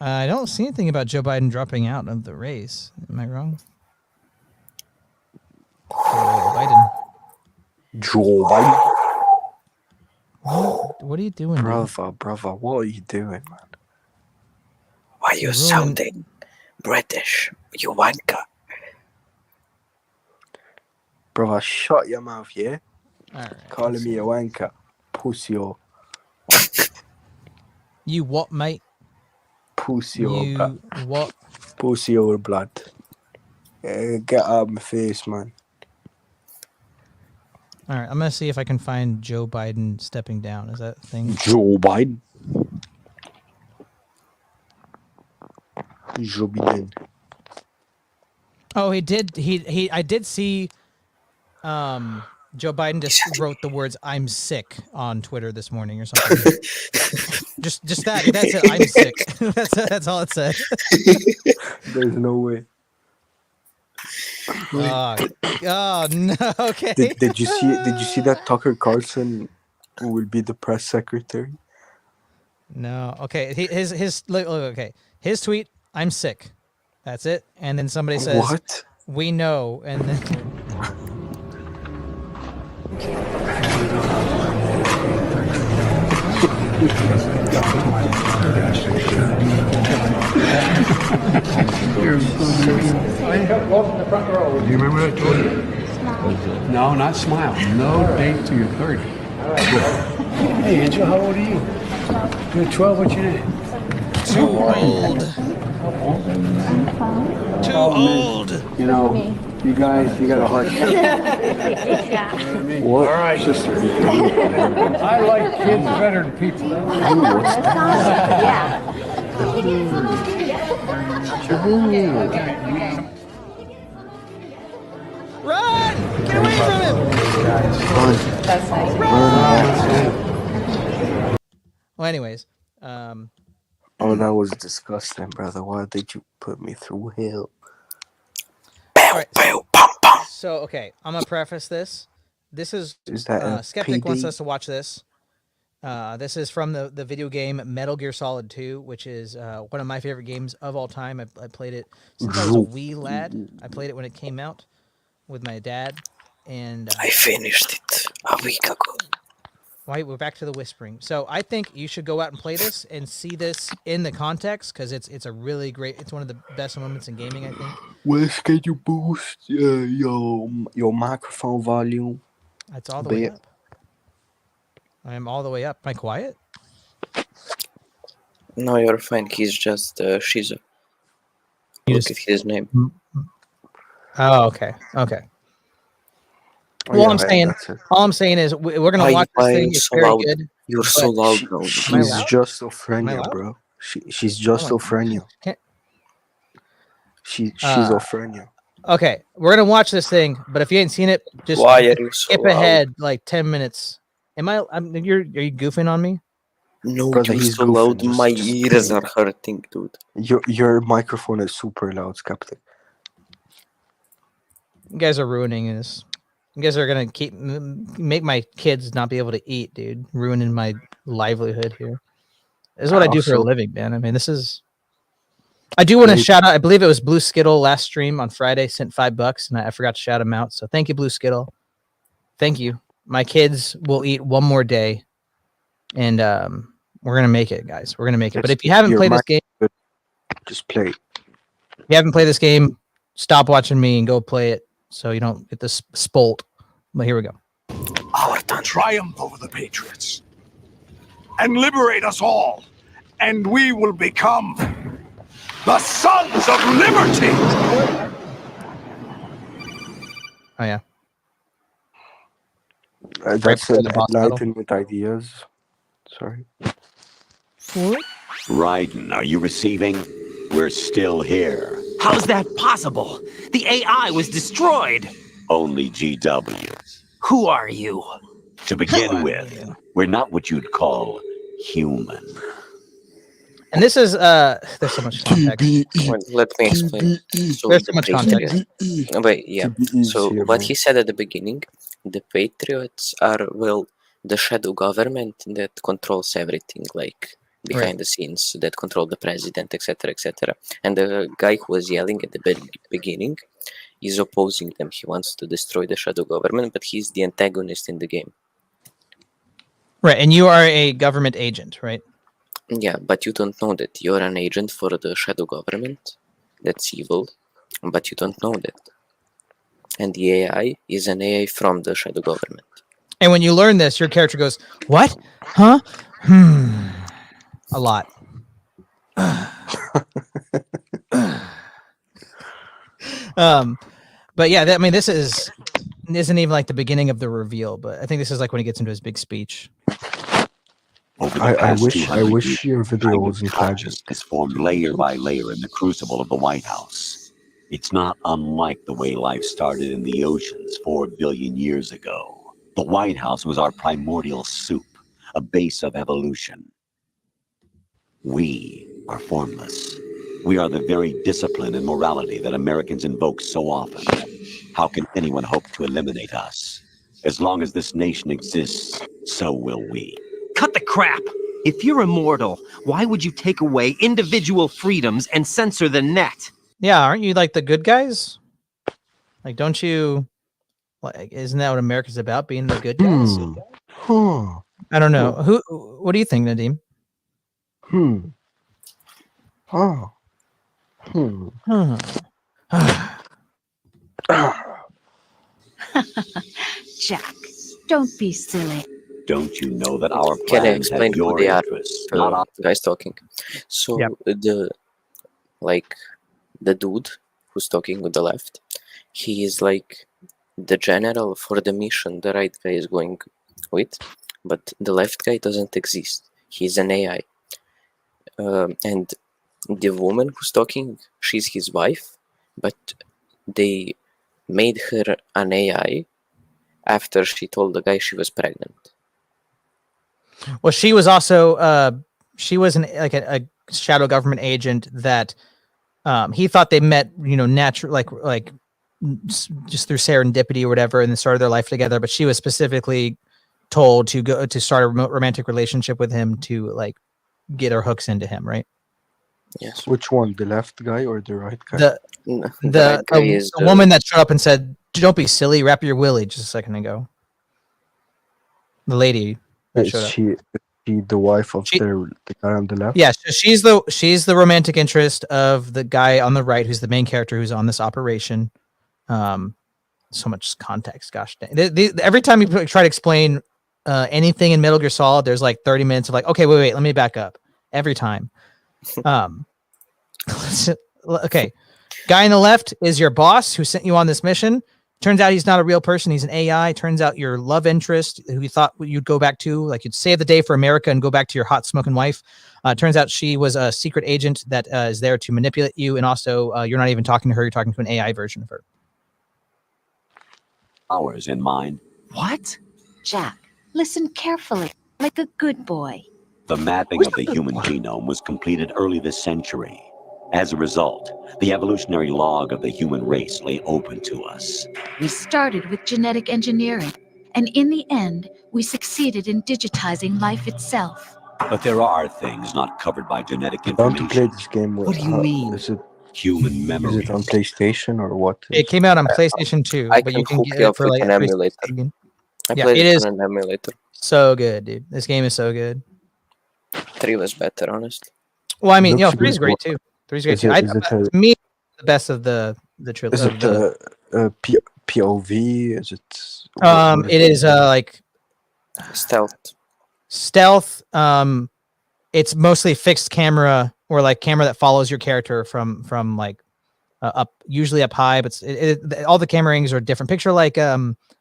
I don't see anything about Joe Biden dropping out of the race. Am I wrong? Joe Biden. What are you doing, brother? What are you doing, man? Why are you sounding British, you wanker? Brother, shut your mouth, yeah? Alright. Calling me a wanker. Pussy or... You what, mate? Pussy or blood. What? Pussy or blood. Get out of my face, man. Alright, I'm gonna see if I can find Joe Biden stepping down. Is that a thing? Joe Biden. Joe Biden. Oh, he did. I did see. Joe Biden just wrote the words "I'm sick" on Twitter this morning or something. just that. That's it. I'm sick. that's all it said. There's no way. Oh no. Okay. Did you see that Tucker Carlson will be the press secretary? No. Okay. His look. Okay. His tweet. I'm sick. That's it. And then somebody says, "What? We know." And then. Welcome to the front row. Do you remember what I told you? No, not smile. No date till you're 30. Hey, Angel, how old are you? You're 12. What's your name? Too old. Too old. You know, you guys, you got a heart. What? All right, sister. I like kids better than people. Yeah. Run! Get away from him! That's nice. Well, anyways, Oh, that was disgusting, brother. Why did you put me through hell? Alright, so okay, I'm gonna preface this. This is that Skeptic PD? wants us to watch this. This is from the video game Metal Gear Solid 2, which is one of my favorite games of all time. I played it since I was a wee lad. I played it when it came out. with my dad, and I finished it a week ago. right, we're back to the whispering. So I think you should go out and play this and see this in the context because it's a really great. It's one of the best moments in gaming, I think. Wes, can you boost your microphone volume? It's all the Be way it- up. I am all the way up. Am I quiet? No, you're fine. He's just Shizu. You Look just- at his name. Oh, okay. Okay. Oh, Well, yeah, I'm yeah, saying, that's it. all I'm saying is we're gonna Why- watch this why thing. you It's so very loud? good. You're so But loud, She, bro. Am I she's loud? just Am I schizophrenia, loud? bro. She's just Oh my gosh. schizophrenia. Can't- She's Uh, schizophrenia. Okay, we're gonna watch this thing, but if you ain't seen it, just Why are you so skip loud? ahead like 10 minutes. Are you goofing on me? No, Brother, you're he's so goofing. loud. Just- My just ears play. are hurting, dude. Your microphone is super loud, Skeptic. You guys are ruining this. You guys are gonna make my kids not be able to eat, dude. Ruining my livelihood here. This is what I do for a Also- living, man. I mean, this is. I do want to Wait. shout out. I believe it was Blue Skittle last stream on Friday sent $5, and I forgot to shout him out. So thank you, Blue Skittle. Thank you. My kids will eat one more day, and we're gonna make it, guys. We're gonna make it. But if you haven't Your played this mic- game, Just play. if you haven't played this game, stop watching me and go play it, so you don't get this spolt. But here we go. Our turn. Triumph over the Patriots and liberate us all, and we will become the Sons of Liberty. Oh yeah. That's before an the boss battle. enlightenment ideas. Sorry. Raiden, are you receiving? We're still here. How's that possible? The AI was destroyed. Only GW. Who are you? To begin with, we're not what you'd call human. And this is there's so much context. Wait, let me explain. So There's the so much Patriots- context. Wait, yeah. TBE So here, what man. he said at the beginning, the Patriots are, well, the shadow government that controls everything, like behind the scenes, that control the president, etc., etc. And the guy who was yelling at the beginning is opposing them. He wants to destroy the shadow government, but he's the antagonist in the game. Right, and you are a government agent, right? Yeah, but you don't know that. You're an agent for the shadow government. That's evil, but you don't know that. And the AI is an AI from the shadow government. And when you learn this, your character goes, "What? Huh? A lot." But yeah, I mean, this isn't even like the beginning of the reveal, but I think this is like when he gets into his big speech. Over the I past wish 200 years, your video kind of wasn't private. consciousness formed layer by layer in the crucible of the White House. It's not unlike the way life started in the oceans 4 billion years ago. The White House was our primordial soup, a base of evolution. We are formless. We are the very discipline and morality that Americans invoke so often. How can anyone hope to eliminate us? As long as this nation exists, so will we. Cut the crap. If you're immortal, why would you take away individual freedoms and censor the net? Yeah, aren't you like the good guys? Like, don't you? Like, isn't that what America's about? Being the good guys? Huh. I don't know. What do you think, Nadim? Huh. Jack, don't be silly. Don't you know that our Can I plans explain have who your they are? interests, not ours? The guys talking. So Yep. the dude who's talking with the left, he is like the general for the mission the right guy is going with, but the left guy doesn't exist. He's an AI. And the woman who's talking, she's his wife, but they made her an AI after she told the guy she was pregnant. Well, she was also she was a shadow government agent that he thought they met, natural, like just through serendipity or whatever, and then started their life together. But she was specifically told to go to start a romantic relationship with him to like get her hooks into him, right? Yes. Which one, the left guy or the right guy? The The right guy is the woman that showed up and said Don't be silly. Wrap your willy. Just a second ago. The lady that Is showed up. she the wife of She- the guy on the left? Yeah, so she's the romantic interest of the guy on the right, who's the main character who's on this operation. So much context. Gosh dang. Every time you try to explain anything in Metal Gear Solid, there's like 30 minutes of like, okay, wait, let me back up. Every time. Okay. Guy on the left is your boss who sent you on this mission. Turns out he's not a real person. He's an AI. Turns out your love interest, who you thought you'd go back to, like you'd save the day for America and go back to your hot smoking wife. Turns out she was a secret agent that is there to manipulate you. And also, you're not even talking to her. You're talking to an AI version of her. Ours in mind. What? Jack, listen carefully, like a good boy. The mapping of the human genome was completed early this century. As a result, the evolutionary log of the human race lay open to us. We started with genetic engineering, and in the end, we succeeded in digitizing life itself. But there are things not covered by genetic I want to play information. this game. What do you mean? Is it Human memories. on PlayStation or what? It came out on PlayStation 2, I but can you can hook get you it up for with like an emulator. I Yeah, played it it is on an emulator. so good, dude. This game is so good. 3 was better, honestly. Well, I mean, Looks 3 is good. great too. 3 is great Is too. it To me, the best of the trilogy. is it POV? Is it? It is like Stealth. It's mostly fixed camera or like camera that follows your character from like up, usually up high, but all the camera angles are different. Picture like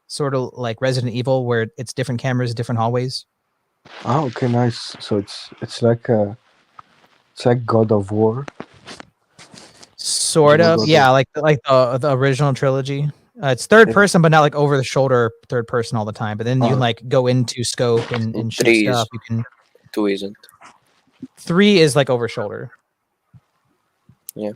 sort of like Resident Evil, where it's different cameras, different hallways. Oh, okay, nice. So it's like God of War. Sort of, yeah, like the original trilogy. It's third person, but not like over the shoulder third person all the time. But then you like go into scope and shoot 3 stuff. You can. 2 isn't. 3 is like over shoulder. Yeah.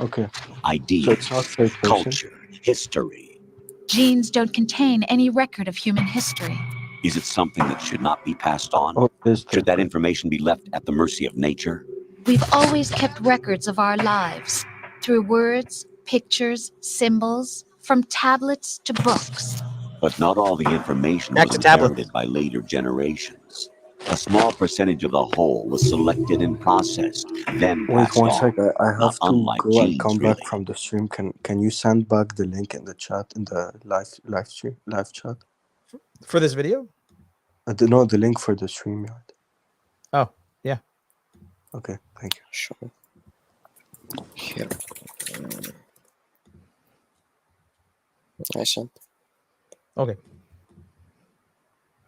Okay. Ideas, So it's not third person. culture, history. Genes don't contain any record of human history. Is it something that should not be passed on? Oh, Should that information be left at the mercy of nature? We've always kept records of our lives through words, pictures, symbols, from tablets to books. But not all the information Back was to tablet. inherited by later generations. A small percentage of the whole was selected and processed, then Wait passed one on. sec. I have Not to unlike go and genes, come really. back from the stream. Can you send back the link in the chat in the live chat? For this video? No, the link for the stream yard. Oh, yeah. Okay, thank you. Sure. Here. I sent. Okay.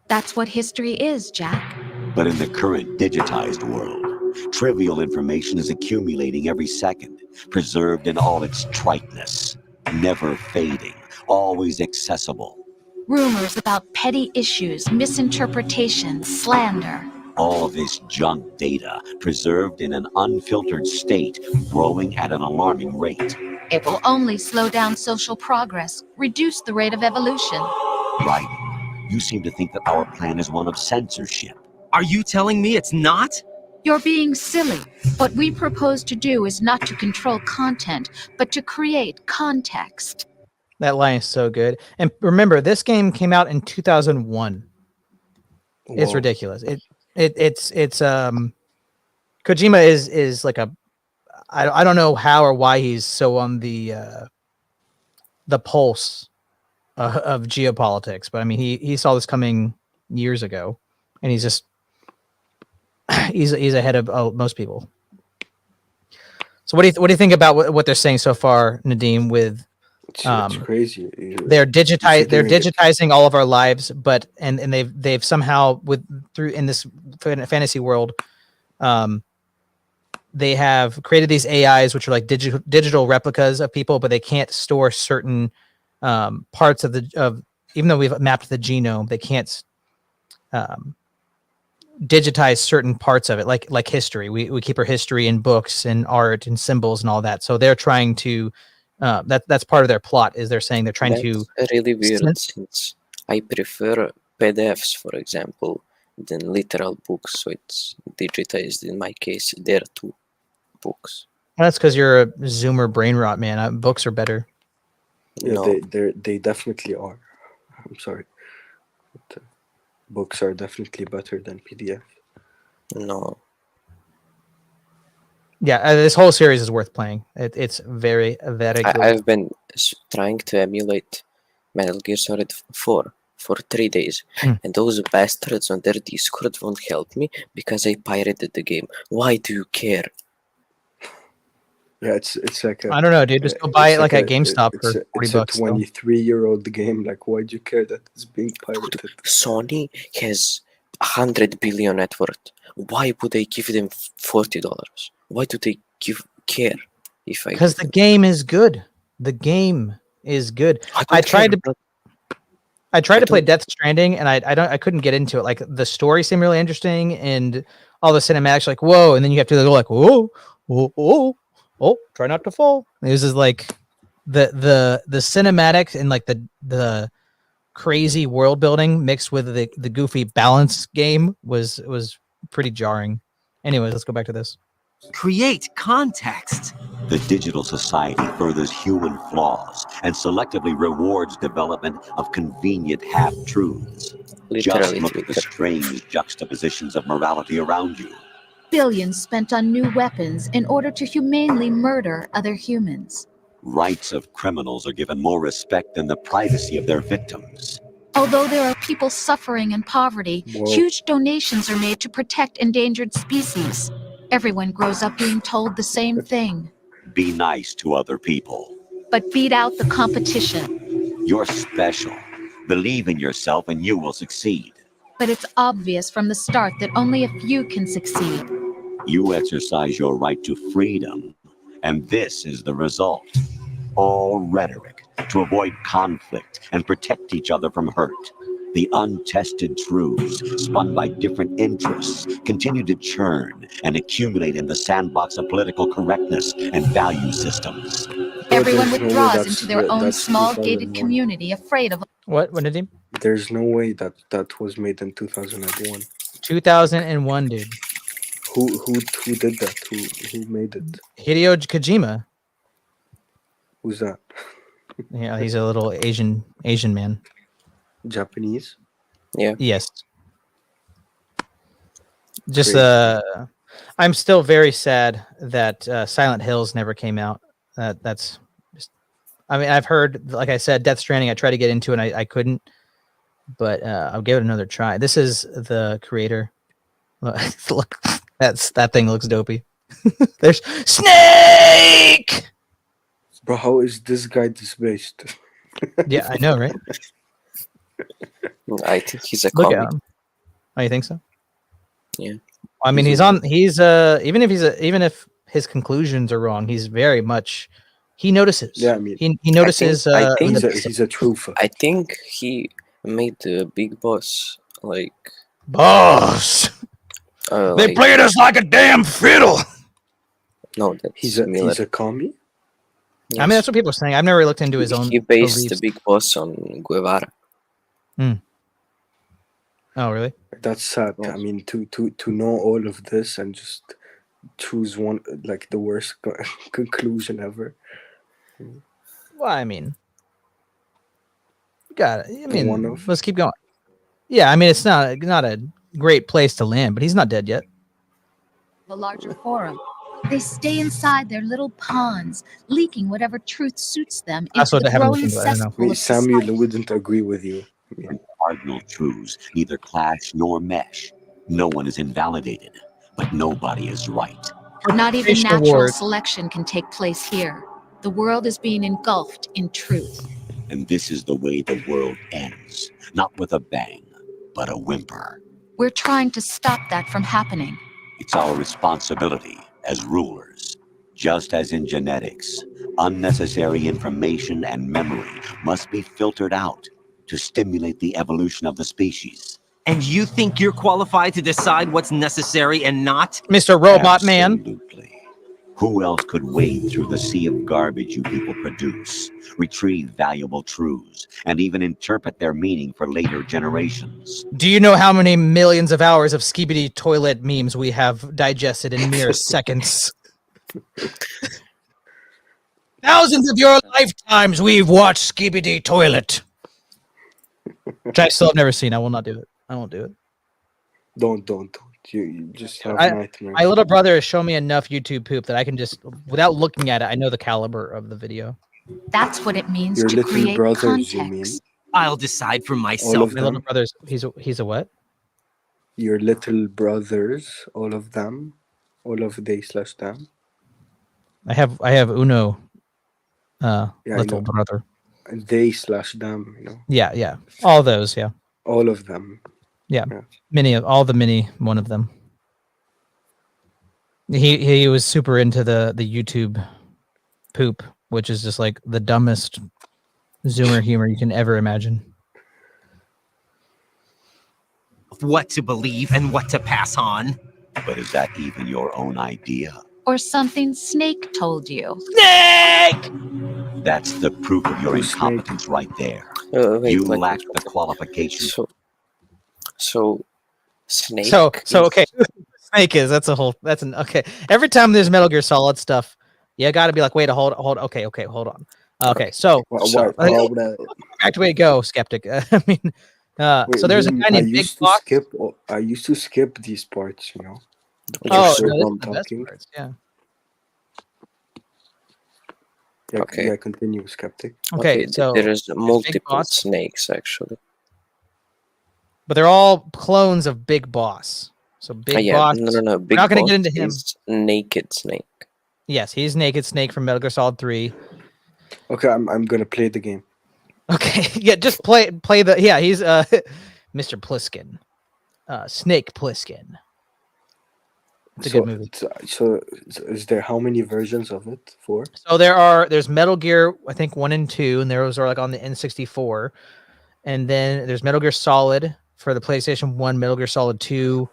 That's what history is, Jack. But in the current digitized world, trivial information is accumulating every second, preserved in all its triteness, never fading, always accessible. Rumors about petty issues, misinterpretations, slander. All this junk data, preserved in an unfiltered state, growing at an alarming rate. It will only slow down social progress, reduce the rate of evolution. Right. You seem to think that our plan is one of censorship. Are you telling me it's not? You're being silly. What we propose to do is not to control content, but to create context. That line is so good. And remember, this game came out in 2001. It's Whoa. ridiculous. It's Kojima is like I don't know how or why he's so on the pulse of geopolitics, but I mean he saw this coming years ago, and he's just he's ahead of most people. So what do you think about what they're saying so far, Nadim? With It's crazy. they're digitizing all of our lives, but and they've somehow through in this fantasy world, they have created these AIs which are like digital replicas of people, but they can't store certain parts of even though we've mapped the genome, they can't digitize certain parts of it, like history. We keep our history in books and art and symbols and all that. So they're trying to that's part of their plot, is they're saying they're trying to Really weird, since I prefer PDFs, for example, than literal books. So it's digitized. In my case, there are 2 books. That's because you're a Zoomer brain rot, man. Books are better. Yeah, No, they definitely are. I'm sorry. But, books are definitely better than PDF. no. Yeah, this whole series is worth playing. It's very, very good. I've been trying to emulate Metal Gear Solid 4 for 3 days, and those bastards on their Discord won't help me because I pirated the game. Why do you care? Yeah, it's like a. I don't know, dude. Just go buy it like at GameStop for $40 It's a bucks. 23-year-old game. Like, why do you care that it's being pirated? Sony has 100 billion net worth. Why would they give them $40? Why do they care? If I Because the game is good. The game is good. I tried to play Death Stranding, and I couldn't get into it. Like the story seemed really interesting, and all the cinematics, like whoa, and then you have to go like whoa, whoa, whoa, oh, try not to fall. It was just like the cinematics and like the crazy world building mixed with the goofy balance game was pretty jarring. Anyways, let's go back to this. Create context. The digital society furthers human flaws and selectively rewards development of convenient half-truths. Just literally look at the strange juxtapositions of morality around you. Billions spent on new weapons in order to humanely murder other humans. Rights of criminals are given more respect than the privacy of their victims. Although there are people suffering in poverty, huge donations are made to protect endangered species. Everyone grows up being told the same thing. Be nice to other people. But beat out the competition. You're special. Believe in yourself and you will succeed. But it's obvious from the start that only a few can succeed. You exercise your right to freedom, and this is the result. All rhetoric to avoid conflict and protect each other from hurt. The untested truths, spun by different interests, continue to churn and accumulate in the sandbox of political correctness and value systems. Everyone withdraws into their own small gated community, afraid of... What did he? There's no way that was made in 2001. 2001, dude. Who did that? Who made it? Hideo Kojima. Who's that? Yeah, he's a little Asian man. Japanese? Yeah. Yes. Just I'm still very sad that Silent Hills never came out. That's just, I mean, I've heard, like I said, Death Stranding, I tried to get into it and I couldn't, but I'll give it another try. This is the creator. Look, that thing looks dopey. There's Snake! Bro, how is this guy displaced? Yeah, I know, right? I think he's a Look comic. at him. Oh, you think so? Yeah. I mean, even if his conclusions are wrong, he's very much, he notices. Yeah, I mean, he notices. I think he's a truther. I think he made the Big Boss like boss. They played us like a damn fiddle. No, that's He's Miller. a commie. Yes. I mean, that's what people are saying. I've never looked into his own. He based beliefs. the Big Boss on Guevara. Oh, really? That's sad. Yes. I mean, to know all of this and just choose one, like the worst conclusion ever. Well, I mean, got it. I One mean, of- let's keep going. Yeah, I mean, it's not a great place to land, but he's not dead yet. The larger forum. They stay inside their little ponds, leaking whatever truth suits them That's into what the I haven't growing looked into. I don't know. cesspool of Samuel society. wouldn't agree with you. I mean, Cardinal truths neither clash nor mesh. No one is invalidated, but nobody is right. Not even Station natural award. selection can take place here. The world is being engulfed in truth. And this is the way the world ends. Not with a bang, but a whimper. We're trying to stop that from happening. It's our responsibility as rulers. Just as in genetics, unnecessary information and memory must be filtered out to stimulate the evolution of the species. And you think you're qualified to decide what's necessary and not? Mr. Robot Man. Absolutely. Who else could wade through the sea of garbage you people produce, retrieve valuable truths, and even interpret their meaning for later generations? Do you know how many millions of hours of skibidi toilet memes we have digested in mere seconds? Thousands of your lifetimes we've watched Skibidi Toilet. Which I still have never seen. I will not do it. I won't do it. Don't. You just have nightmares. My little brother has shown me enough YouTube poop that I can just, without looking at it, I know the caliber of the video. That's what it means Your to little create brothers, you mean? context. I'll decide for All myself. of My little them? brother's, he's a what? Your little brothers, all of them? All of they/them? I have Uno, Yeah, I little know. brother. They/them, you know. Yeah. All those, yeah. All of them. Yeah. Yeah. All the mini one of them. He was super into the YouTube poop, which is just like the dumbest Zoomer humor you can ever imagine. What to believe and what to pass on. But is that even your own idea? Or something Snake told you. Snake! That's the proof of your Who's incompetence right there. Wait, You let me lack the continue. qualifications. So Snake. So okay. is- Snake is okay. Every time there's Metal Gear Solid stuff, you got to be like, wait, hold. Okay, hold on. Okay, so back to way to go, skeptic. I mean, so there's a guy named Big Boss. I used to skip these parts, you know. Oh, So no, this I'm is the best talking. parts, yeah. Okay. Yeah, continue, skeptic. Okay, so there is multiple Boss. snakes actually. but they're all clones of Big Boss. So Big Yeah, Boss. no. Big not gonna Boss get into him. is Naked Snake. Yes, he's Naked Snake from Metal Gear Solid 3. Okay, I'm gonna play the game. Okay, yeah, just play the he's Mr. Pliskin. Snake Pliskin. It's a good movie. So is there how many versions of it? 4? So there's Metal Gear, I think 1 and 2, and those are like on the N64. And then there's Metal Gear Solid for the PlayStation 1, Metal Gear Solid 2,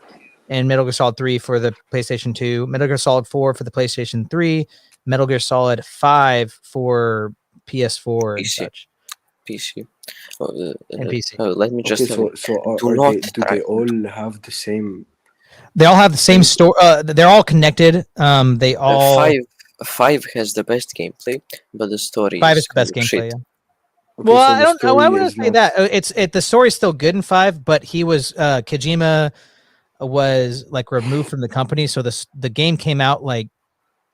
and Metal Gear Solid 3 for the PlayStation 2, Metal Gear Solid 4 for the PlayStation 3, Metal Gear Solid 5 for PS4 and PC. such. PC. And PC. Let me just do try. they all have the same? They all have the same story. They're all connected. They all Five has the best gameplay, but the story 5 is the kind best of gameplay. shit. Yeah. Well, I don't. I wouldn't say that. The story's still good in 5, but he was Kojima was like removed from the company, so the game came out like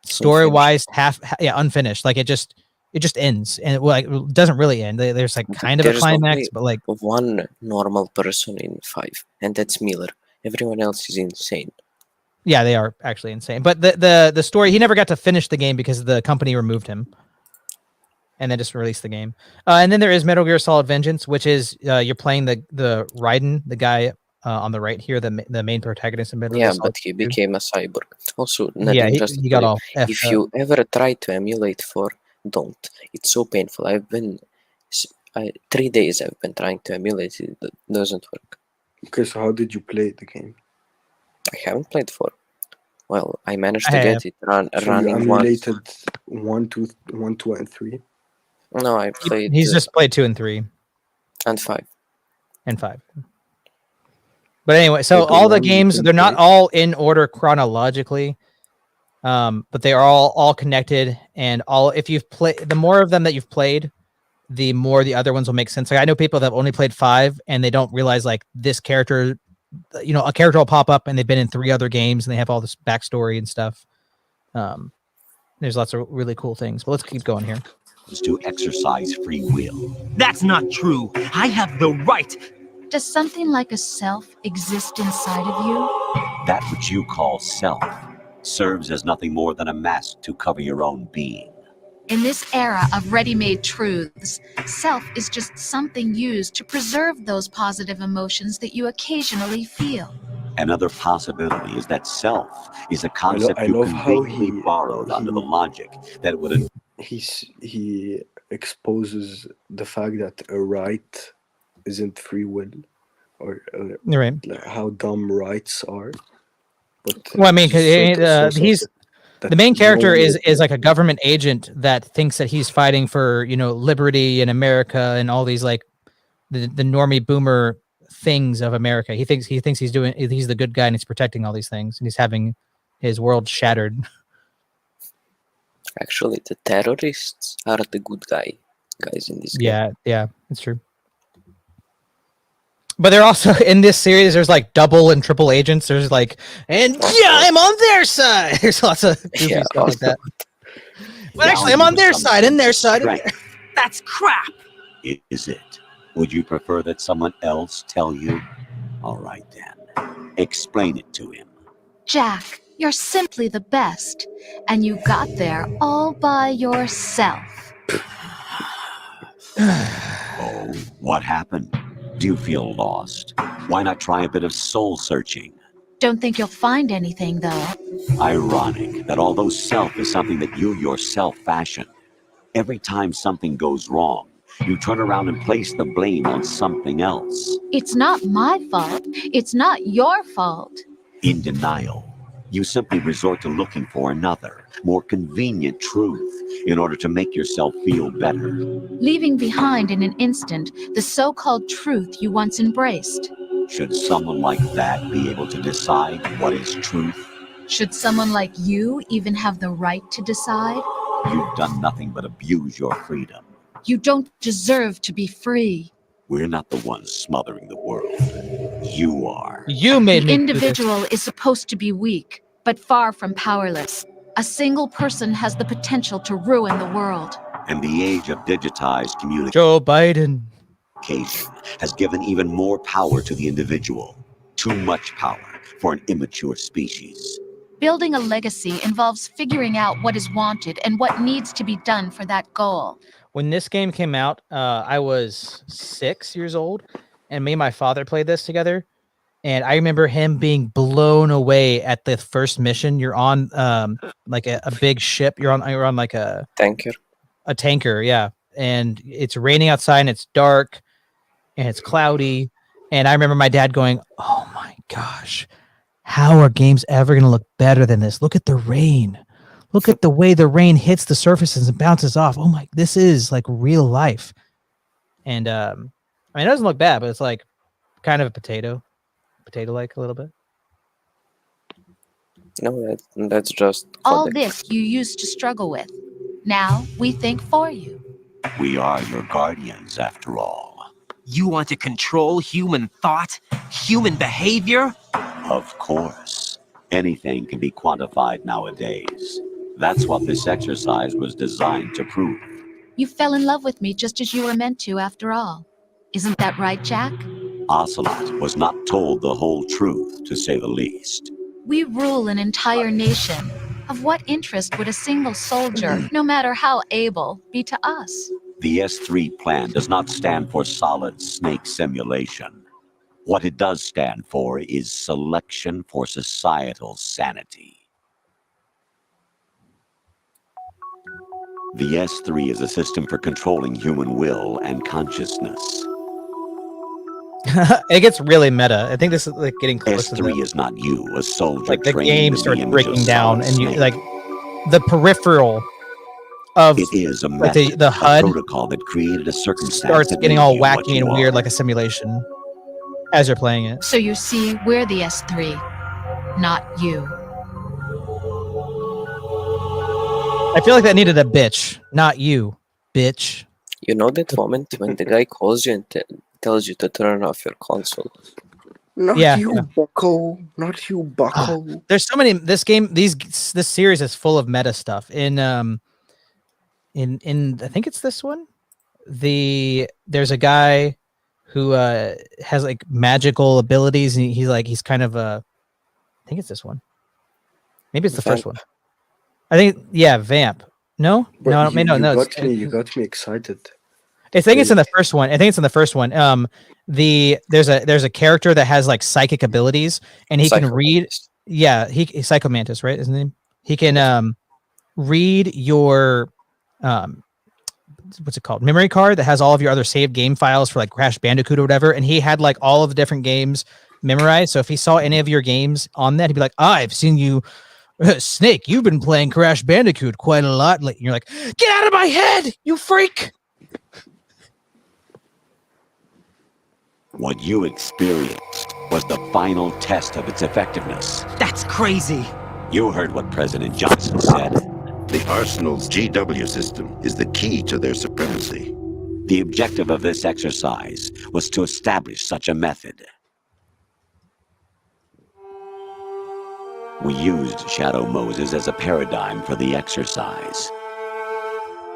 story wise unfinished. Like it just ends, and it doesn't really end. There's like kind of a climax, but like one normal person in 5, and that's Miller. Everyone else is insane. Yeah, they are actually insane. But the story, he never got to finish the game because the company removed him, and then just released the game. And then there is Metal Gear Solid Vengeance, which is you're playing the Raiden, the guy on the right here, the main protagonist in Metal Gear Solid. But he became a cyborg. Also, he got all. If you ever try to emulate 4, don't. It's so painful. 3 days I've been trying to emulate it. It doesn't work. Okay, so how did you play the game? I haven't played 4. Well, I managed to get it running you emulated 1, 2, and 3. No, I played. He's just played 2 and 3 and 5. and 5. But anyway, so all the games, they're not all in order chronologically, but they are all connected, and if you've played, the more of them that you've played, the more the other ones will make sense. Like I know people that have only played 5 and they don't realize like this character, a character will pop up and they've been in 3 other games and they have all this backstory and stuff. There's lots of really cool things, but let's keep going here. Is to exercise free will. That's not true. I have the right. Does something like a self exist inside of you? That which you call self serves as nothing more than a mask to cover your own being. In this era of ready-made truths, self is just something used to preserve those positive emotions that you occasionally feel. Another possibility is that self is a concept you conveniently borrowed under the logic that would... He exposes the fact that a right isn't free will, or right. Like how dumb rights are. But well, I mean, he's... The main character is like a government agent that thinks that he's fighting for, liberty in America and all these like the normie boomer things of America. He thinks he's the good guy and he's protecting all these things and he's having his world shattered. Actually, the terrorists are the good guys in this game. Yeah, it's true. But they're also in this series. There's like double and triple agents. There's like, and yeah, I'm on their side. There's lots of goofy Yeah, stuff like that. But actually, I'm on their side and their side. That's crap! Is it? Would you prefer that someone else tell you? All right then. Explain it to him. Jack, you're simply the best. And you got there all by yourself. Oh, what happened? Do you feel lost? Why not try a bit of soul searching? Don't think you'll find anything, though. Ironic that although self is something that you yourself fashion, every time something goes wrong, you turn around and place the blame on something else. It's not my fault. It's not your fault. In denial, you simply resort to looking for another, more convenient truth in order to make yourself feel better. Leaving behind in an instant the so-called truth you once embraced. Should someone like that be able to decide what is truth? Should someone like you even have the right to decide? You've done nothing but abuse your freedom. You don't deserve to be free. We're not the ones smothering the world. You are. You made The me do this. individual is supposed to be weak, but far from powerless. A single person has the potential to ruin the world. And the age of digitized communication Joe Biden. has given even more power to the individual. Too much power for an immature species. Building a legacy involves figuring out what is wanted and what needs to be done for that goal. When this game came out, I was 6 years old, and me and my father played this together. And I remember him being blown away at the first mission. You're on like a big ship. You're on like a tanker, yeah. And it's raining outside, and it's dark, and it's cloudy. And I remember my dad going, "Oh my gosh, how are games ever going to look better than this? Look at the rain. Look at the way the rain hits the surfaces and bounces off. Oh my, this is like real life." And I mean, it doesn't look bad, but it's like kind of a potato-like a little bit. No, that's just all this you used to struggle with. Now we think for you. We are your guardians, after all. You want to control human thought, human behavior? Of course. Anything can be quantified nowadays. That's what this exercise was designed to prove. You fell in love with me just as you were meant to, after all. Isn't that right, Jack? Ocelot was not told the whole truth, to say the least. We rule an entire nation. Of what interest would a single soldier, no matter how able, be to us? The S3 plan does not stand for solid snake simulation. What it does stand for is selection for societal sanity. The S3 is a system for controlling human will and consciousness. It gets really meta. I think this is like getting close. S3 is not you, a soldier. Like the trained game in starts the image breaking of down, solid and you snake. like the peripheral of It is a like method, the a HUD protocol that created a circumstance starts that getting made all you what wacky you and weird, are. like a simulation, as you're playing it. So you see, we're the S3, not you. I feel like that needed a bitch, not you, bitch. You know that moment when the guy calls you and tells you to turn off your console? Not Yeah, you, yeah. bucko. Not you, bucko. There's so many. This series is full of meta stuff. In I think it's this one. There's a guy who has like magical abilities, and he's kind of a. I think it's this one. Maybe it's the first one. I think Vamp. No, But no, you got me excited. I think it's in the first one. There's a character that has like psychic abilities, and he can read. Yeah, he's Psycho Mantis, right? Isn't he? He can read your what's it called? Memory card that has all of your other saved game files for like Crash Bandicoot or whatever. And he had like all of the different games memorized. So if he saw any of your games on that, he'd be like, "I've seen you, Snake. You've been playing Crash Bandicoot quite a lot." Like you're like, "Get out of my head, you freak!" What you experienced was the final test of its effectiveness. That's crazy. You heard what President Johnson said. The Arsenal's GW system is the key to their supremacy. The objective of this exercise was to establish such a method. We used Shadow Moses as a paradigm for the exercise.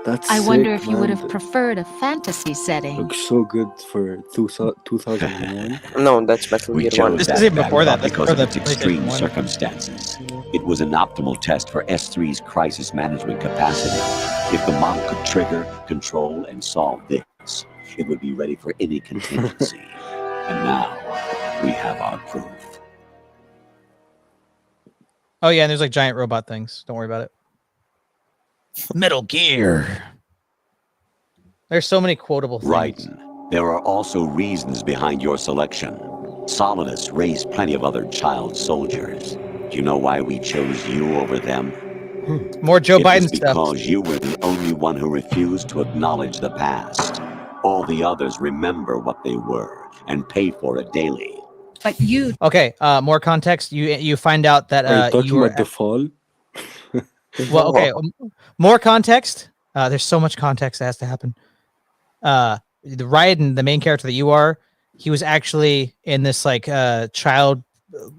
That's I sick, wonder if you would man. have preferred a fantasy setting. Looks so good for 2001. No, that's Metal We Gear 1. chose This that is even before that. backdrop That's because for of the its extreme PlayStation 1. circumstances. It was an optimal test for S3's crisis management capacity. If the model could trigger, control, and solve this, it would be ready for any contingency. And now, we have our proof. Oh yeah, and there's like giant robot things. Don't worry about it. Metal Gear. There's so many quotable things. Right. There are also reasons behind your selection. Solidus raised plenty of other child soldiers. Do you know why we chose you over them? More Joe It Biden was stuff. because you were the only one who refused to acknowledge the past. All the others remember what they were and pay for it daily. But you Okay, more context. You find out that Are you talking you were about the fall? well. Okay, more context. There's so much context that has to happen. The Raiden, the main character that you are, he was actually in this like child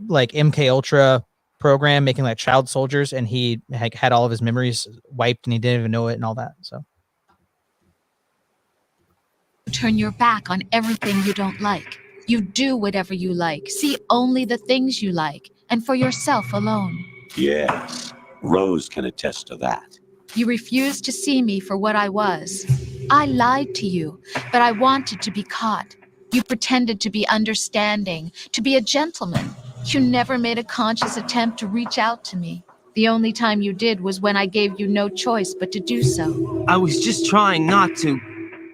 like MK Ultra program making like child soldiers, and he had all of his memories wiped and he didn't even know it and all that. So turn your back on everything you don't like. You do whatever you like, see only the things you like, and for yourself alone. Yes, Rose can attest to that. You refused to see me for what I was. I lied to you, but I wanted to be caught. You pretended to be understanding, to be a gentleman. You never made a conscious attempt to reach out to me. The only time you did was when I gave you no choice but to do so. I was just trying not to.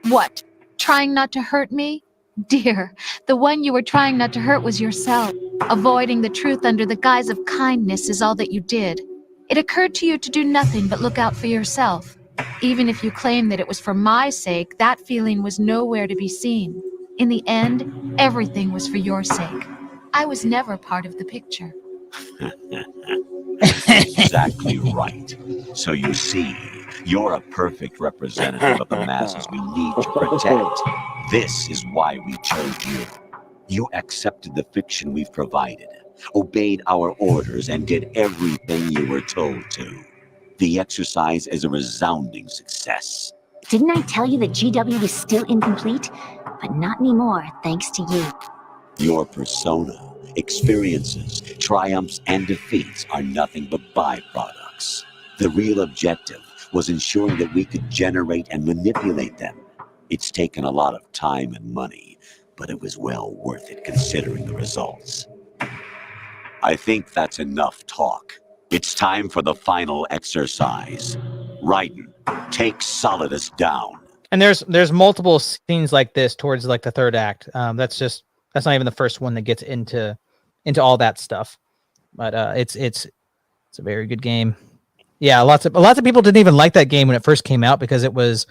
What? Trying not to hurt me? Dear, the one you were trying not to hurt was yourself. Avoiding the truth under the guise of kindness is all that you did. It occurred to you to do nothing but look out for yourself. Even if you claim that it was for my sake, that feeling was nowhere to be seen. In the end, everything was for your sake. I was never part of the picture. Exactly right. So you see, you're a perfect representative of the masses we need to protect. This is why we chose you. You accepted the fiction we've provided, obeyed our orders, and did everything you were told to. The exercise is a resounding success. Didn't I tell you that GW was still incomplete? But not anymore, thanks to you. Your persona, experiences, triumphs, and defeats are nothing but byproducts. The real objective was ensuring that we could generate and manipulate them. It's taken a lot of time and money, but it was well worth it considering the results. I think that's enough talk. It's time for the final exercise. Raiden, take Solidus down. and there's multiple scenes like this towards like the third act. That's not even the first one that gets into all that stuff. But it's a very good game. Yeah, lots of people didn't even like that game when it first came out because it was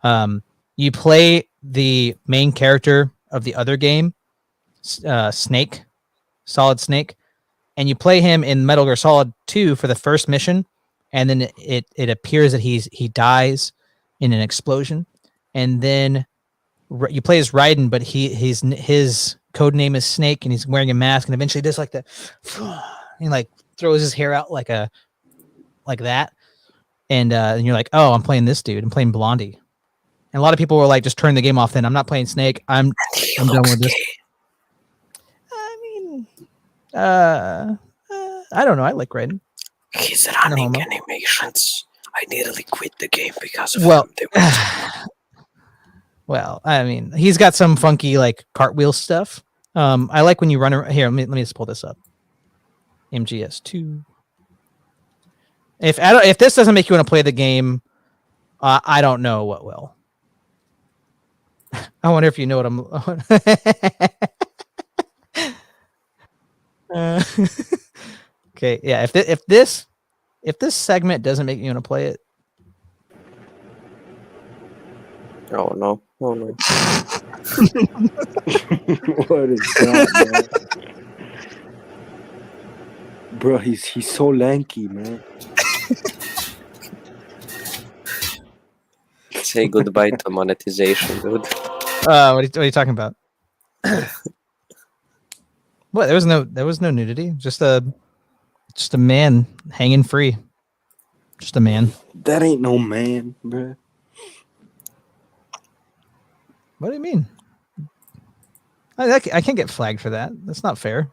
you play the main character of the other game, Snake, Solid Snake, and you play him in Metal Gear Solid 2 for the first mission, and then it appears that he dies in an explosion, and then you play as Raiden, but his code name is Snake, and he's wearing a mask, and eventually does like the he like throws his hair out like that, and you're like, oh, I'm playing this dude. I'm playing Blondie. And a lot of people were like, just turn the game off. Then I'm not playing Snake. I'm done with this. I mean, I don't know. I like Raiden. He's running animations. I nearly quit the game because of Well, him. well, I mean, he's got some funky like cartwheel stuff. I like when you run around. Here, let me just pull this up. MGS2. If this doesn't make you want to play the game, I don't know what will. I wonder if you know what I'm. Okay, yeah. If this segment doesn't make you want to play it, Oh no! Oh no! What is that, man? Bro, he's so lanky, man. Say goodbye to monetization, dude. What are you talking about? What? There was no nudity. Just a man hanging free. Just a man. That ain't no man, bruh. What do you mean? I can't get flagged for that. That's not fair.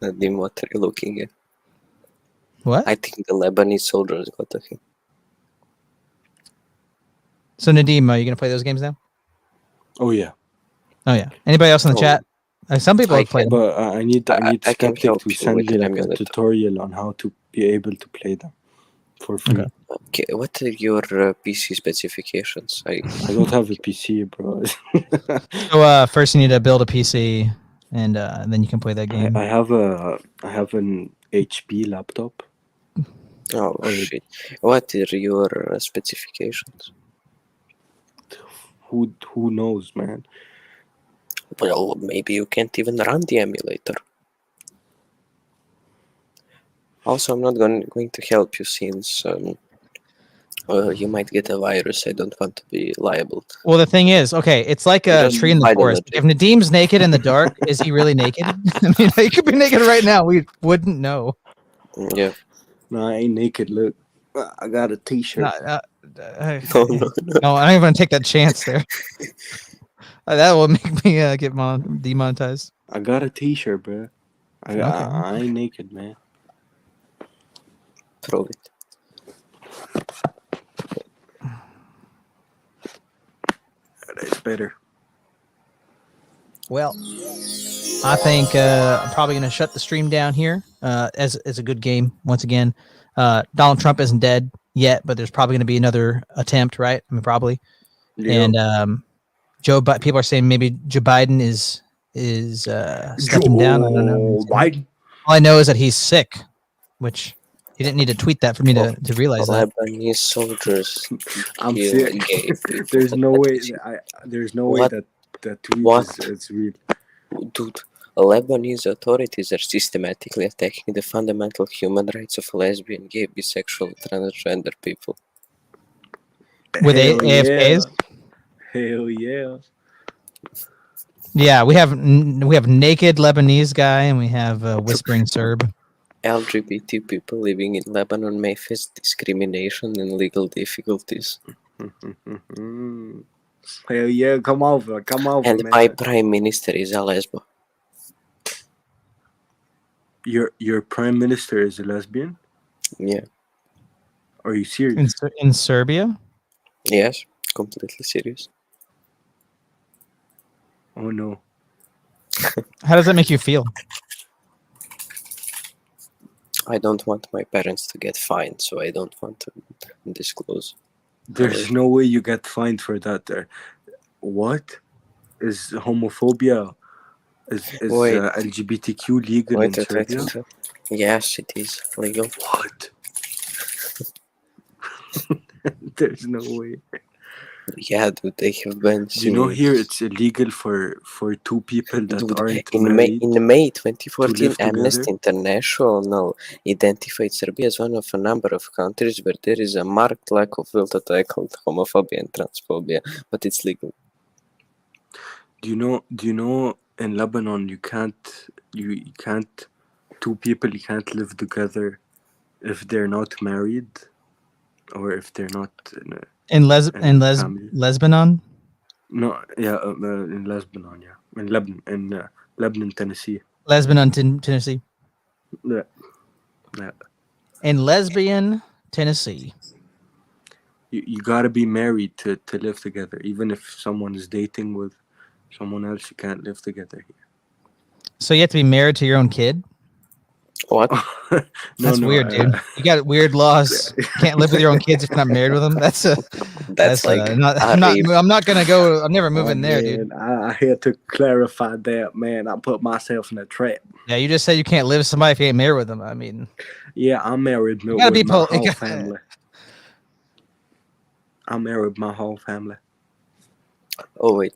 Nadim, what are you looking at? What? I think the Lebanese soldiers got to him. So Nadim, are you gonna play those games now? Oh yeah. Oh yeah. Anybody else in the chat? Some people have played them. But I need I can Skeptic help to you send with me an like a emulator. tutorial on how to be able to play them for free. Okay. Okay, what are your PC specifications? I don't have a PC, bro. So first you need to build a PC, and then you can play that game. I have an HP laptop. Oh shit! What are your specifications? Who knows, man? Well, maybe you can't even run the emulator. Also, I'm not going to help you since you might get a virus. I don't want to be liable. Well, the thing is, okay, it's like a Just tree in the hide in forest. the If Nadim's naked in the dark, is he really naked? I mean, he could be naked right now. We wouldn't know. Yeah. No, I ain't naked. Look, I got a T-shirt. No. No, I don't even want to take that chance there. That will make me get demonetized. I got a T-shirt, bro. I ain't naked, man. Prove it. That's better. Well, I think I'm probably going to shut the stream down here. As a good game once again. Donald Trump isn't dead yet, but there's probably going to be another attempt, right? I mean, probably. Yeah. And people are saying maybe Joe Biden is stepping down. I don't know. Biden. All I know is that he's sick, which he dn't need to tweet that for me to realize that. Lebanese soldiers. I'm kill sick. gay people. There's no way. There's no way What? that tweet What? is real. Dude, Lebanese authorities are systematically attacking the fundamental human rights of lesbian, gay, bisexual, transgender people. With Hell AFKs? Hell yeah. Yeah, we have naked Lebanese guy and we have whispering Serb. LGBT people living in Lebanon may face discrimination and legal difficulties. Hell yeah, come over, And man. my prime minister is a lesbo. Your prime minister is a lesbian? Yeah. Are you serious? In Serbia? Yes, completely serious. Oh no. How does that make you feel? I don't want my parents to get fined, so I don't want to disclose. There's no way you get fined for that. What is homophobia? Is LGBTQ legal in Serbia? Wait. Yes, it is legal. What? There's no way. Yeah, dude, they have been. You know, here it's illegal for two people that aren't married. In May 2014, to live Amnesty International identified Serbia as one of a number of countries where there is a marked lack of will to tackle homophobia and transphobia, but it's legal. Do you know in Lebanon you can't two people can't live together if they're not married or if they're not In Lebanon? No, yeah, in Lebanon, yeah, in Lebanon, Tennessee. Lebanon, Tennessee. Yeah. In Lesbian, Tennessee. You gotta be married to live together. Even if someone is dating with someone else, you can't live together here. So you have to be married to your own kid? What? That's weird, dude. You got weird laws. You can't live with your own kids if you're not married with them. That's like I'm not gonna go. I'm never moving there, dude. I had to clarify that, man. I put myself in a trap. Yeah, you just said you can't live with somebody if you ain't married with them. I mean, yeah, I'm married with my whole family. I'm married with my whole family. Oh wait,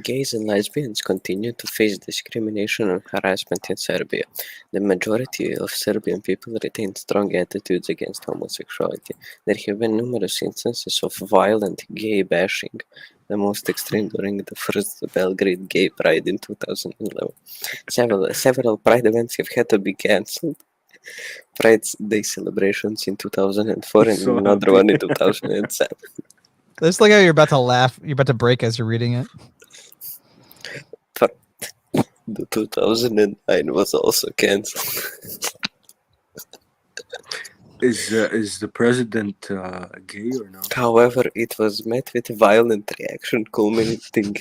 Gays and lesbians continue to face discrimination and harassment in Serbia. The majority of Serbian people retain strong attitudes against homosexuality. There have been numerous instances of violent gay bashing, the most extreme during the first Belgrade Gay Pride in 2011. Several Pride events have had to be cancelled. Pride Day celebrations in 2004 and So another one in 2007. It's like how you're about to laugh. You're about to break as you're reading it. The 2009 was also cancelled. Is the president gay or no? However, it was met with a violent reaction, culminating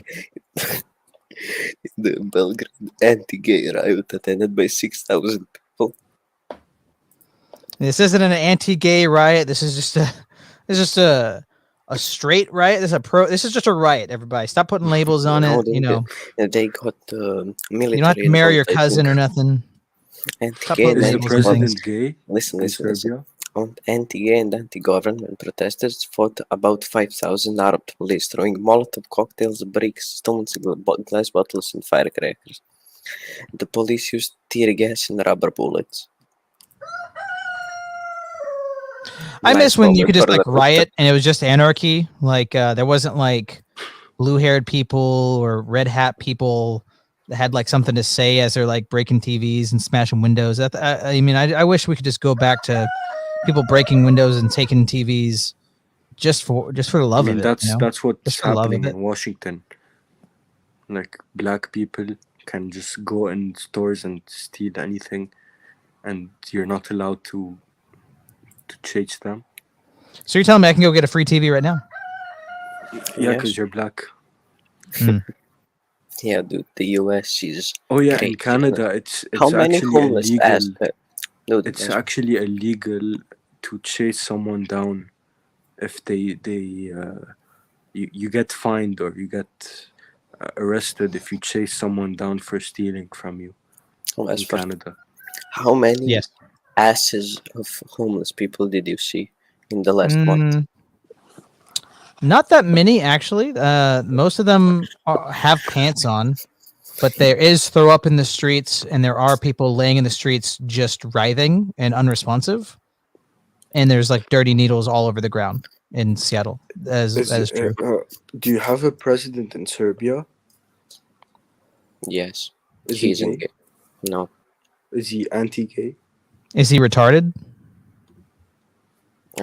in the Belgrade anti-gay riot attended by 6,000 people. This isn't an anti-gay riot. This is just a straight riot. This is just a riot. Everybody, stop putting labels on No, it. You know, they got military. you don't have to marry your involved, I cousin think. or nothing. Stop putting Is the labels on things. president gay Listen, in listen. Serbia? Anti-gay and anti-government protesters fought about 5,000 armed police, throwing Molotov cocktails, bricks, stones, glass bottles, and firecrackers. The police used tear gas and rubber bullets. I Nice miss when you moment could just for like the- riot and it was just anarchy. Like there wasn't like blue-haired people or red hat people that had like something to say as they're like breaking TVs and smashing windows. I mean, I wish we could just go back to people breaking windows and taking TVs just for the I love mean, of it. that's what's Just for the love of happening it. in Washington. Like black people can just go in stores and steal anything, and you're not allowed to chase them. So you're telling me I can go get a free TV right now? Yeah, Yes. because you're black. Yeah, dude, the US is. Oh yeah, in great. Canada, it's How many actually homeless illegal. Dude, It's actually illegal to chase someone down if you get fined or you get arrested if you chase someone down for stealing from you in Canada. How many Yes. asses of homeless people did you see in the last month? Not that many, actually. Most of them have pants on, but there is throw up in the streets, and there are people laying in the streets just writhing and unresponsive. And there's like dirty needles all over the ground in Seattle. That is true. Do you have a president in Serbia? Yes. Is He's he in gay? No. Is he anti-gay? Is he retarded?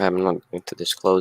I'm not going to disclose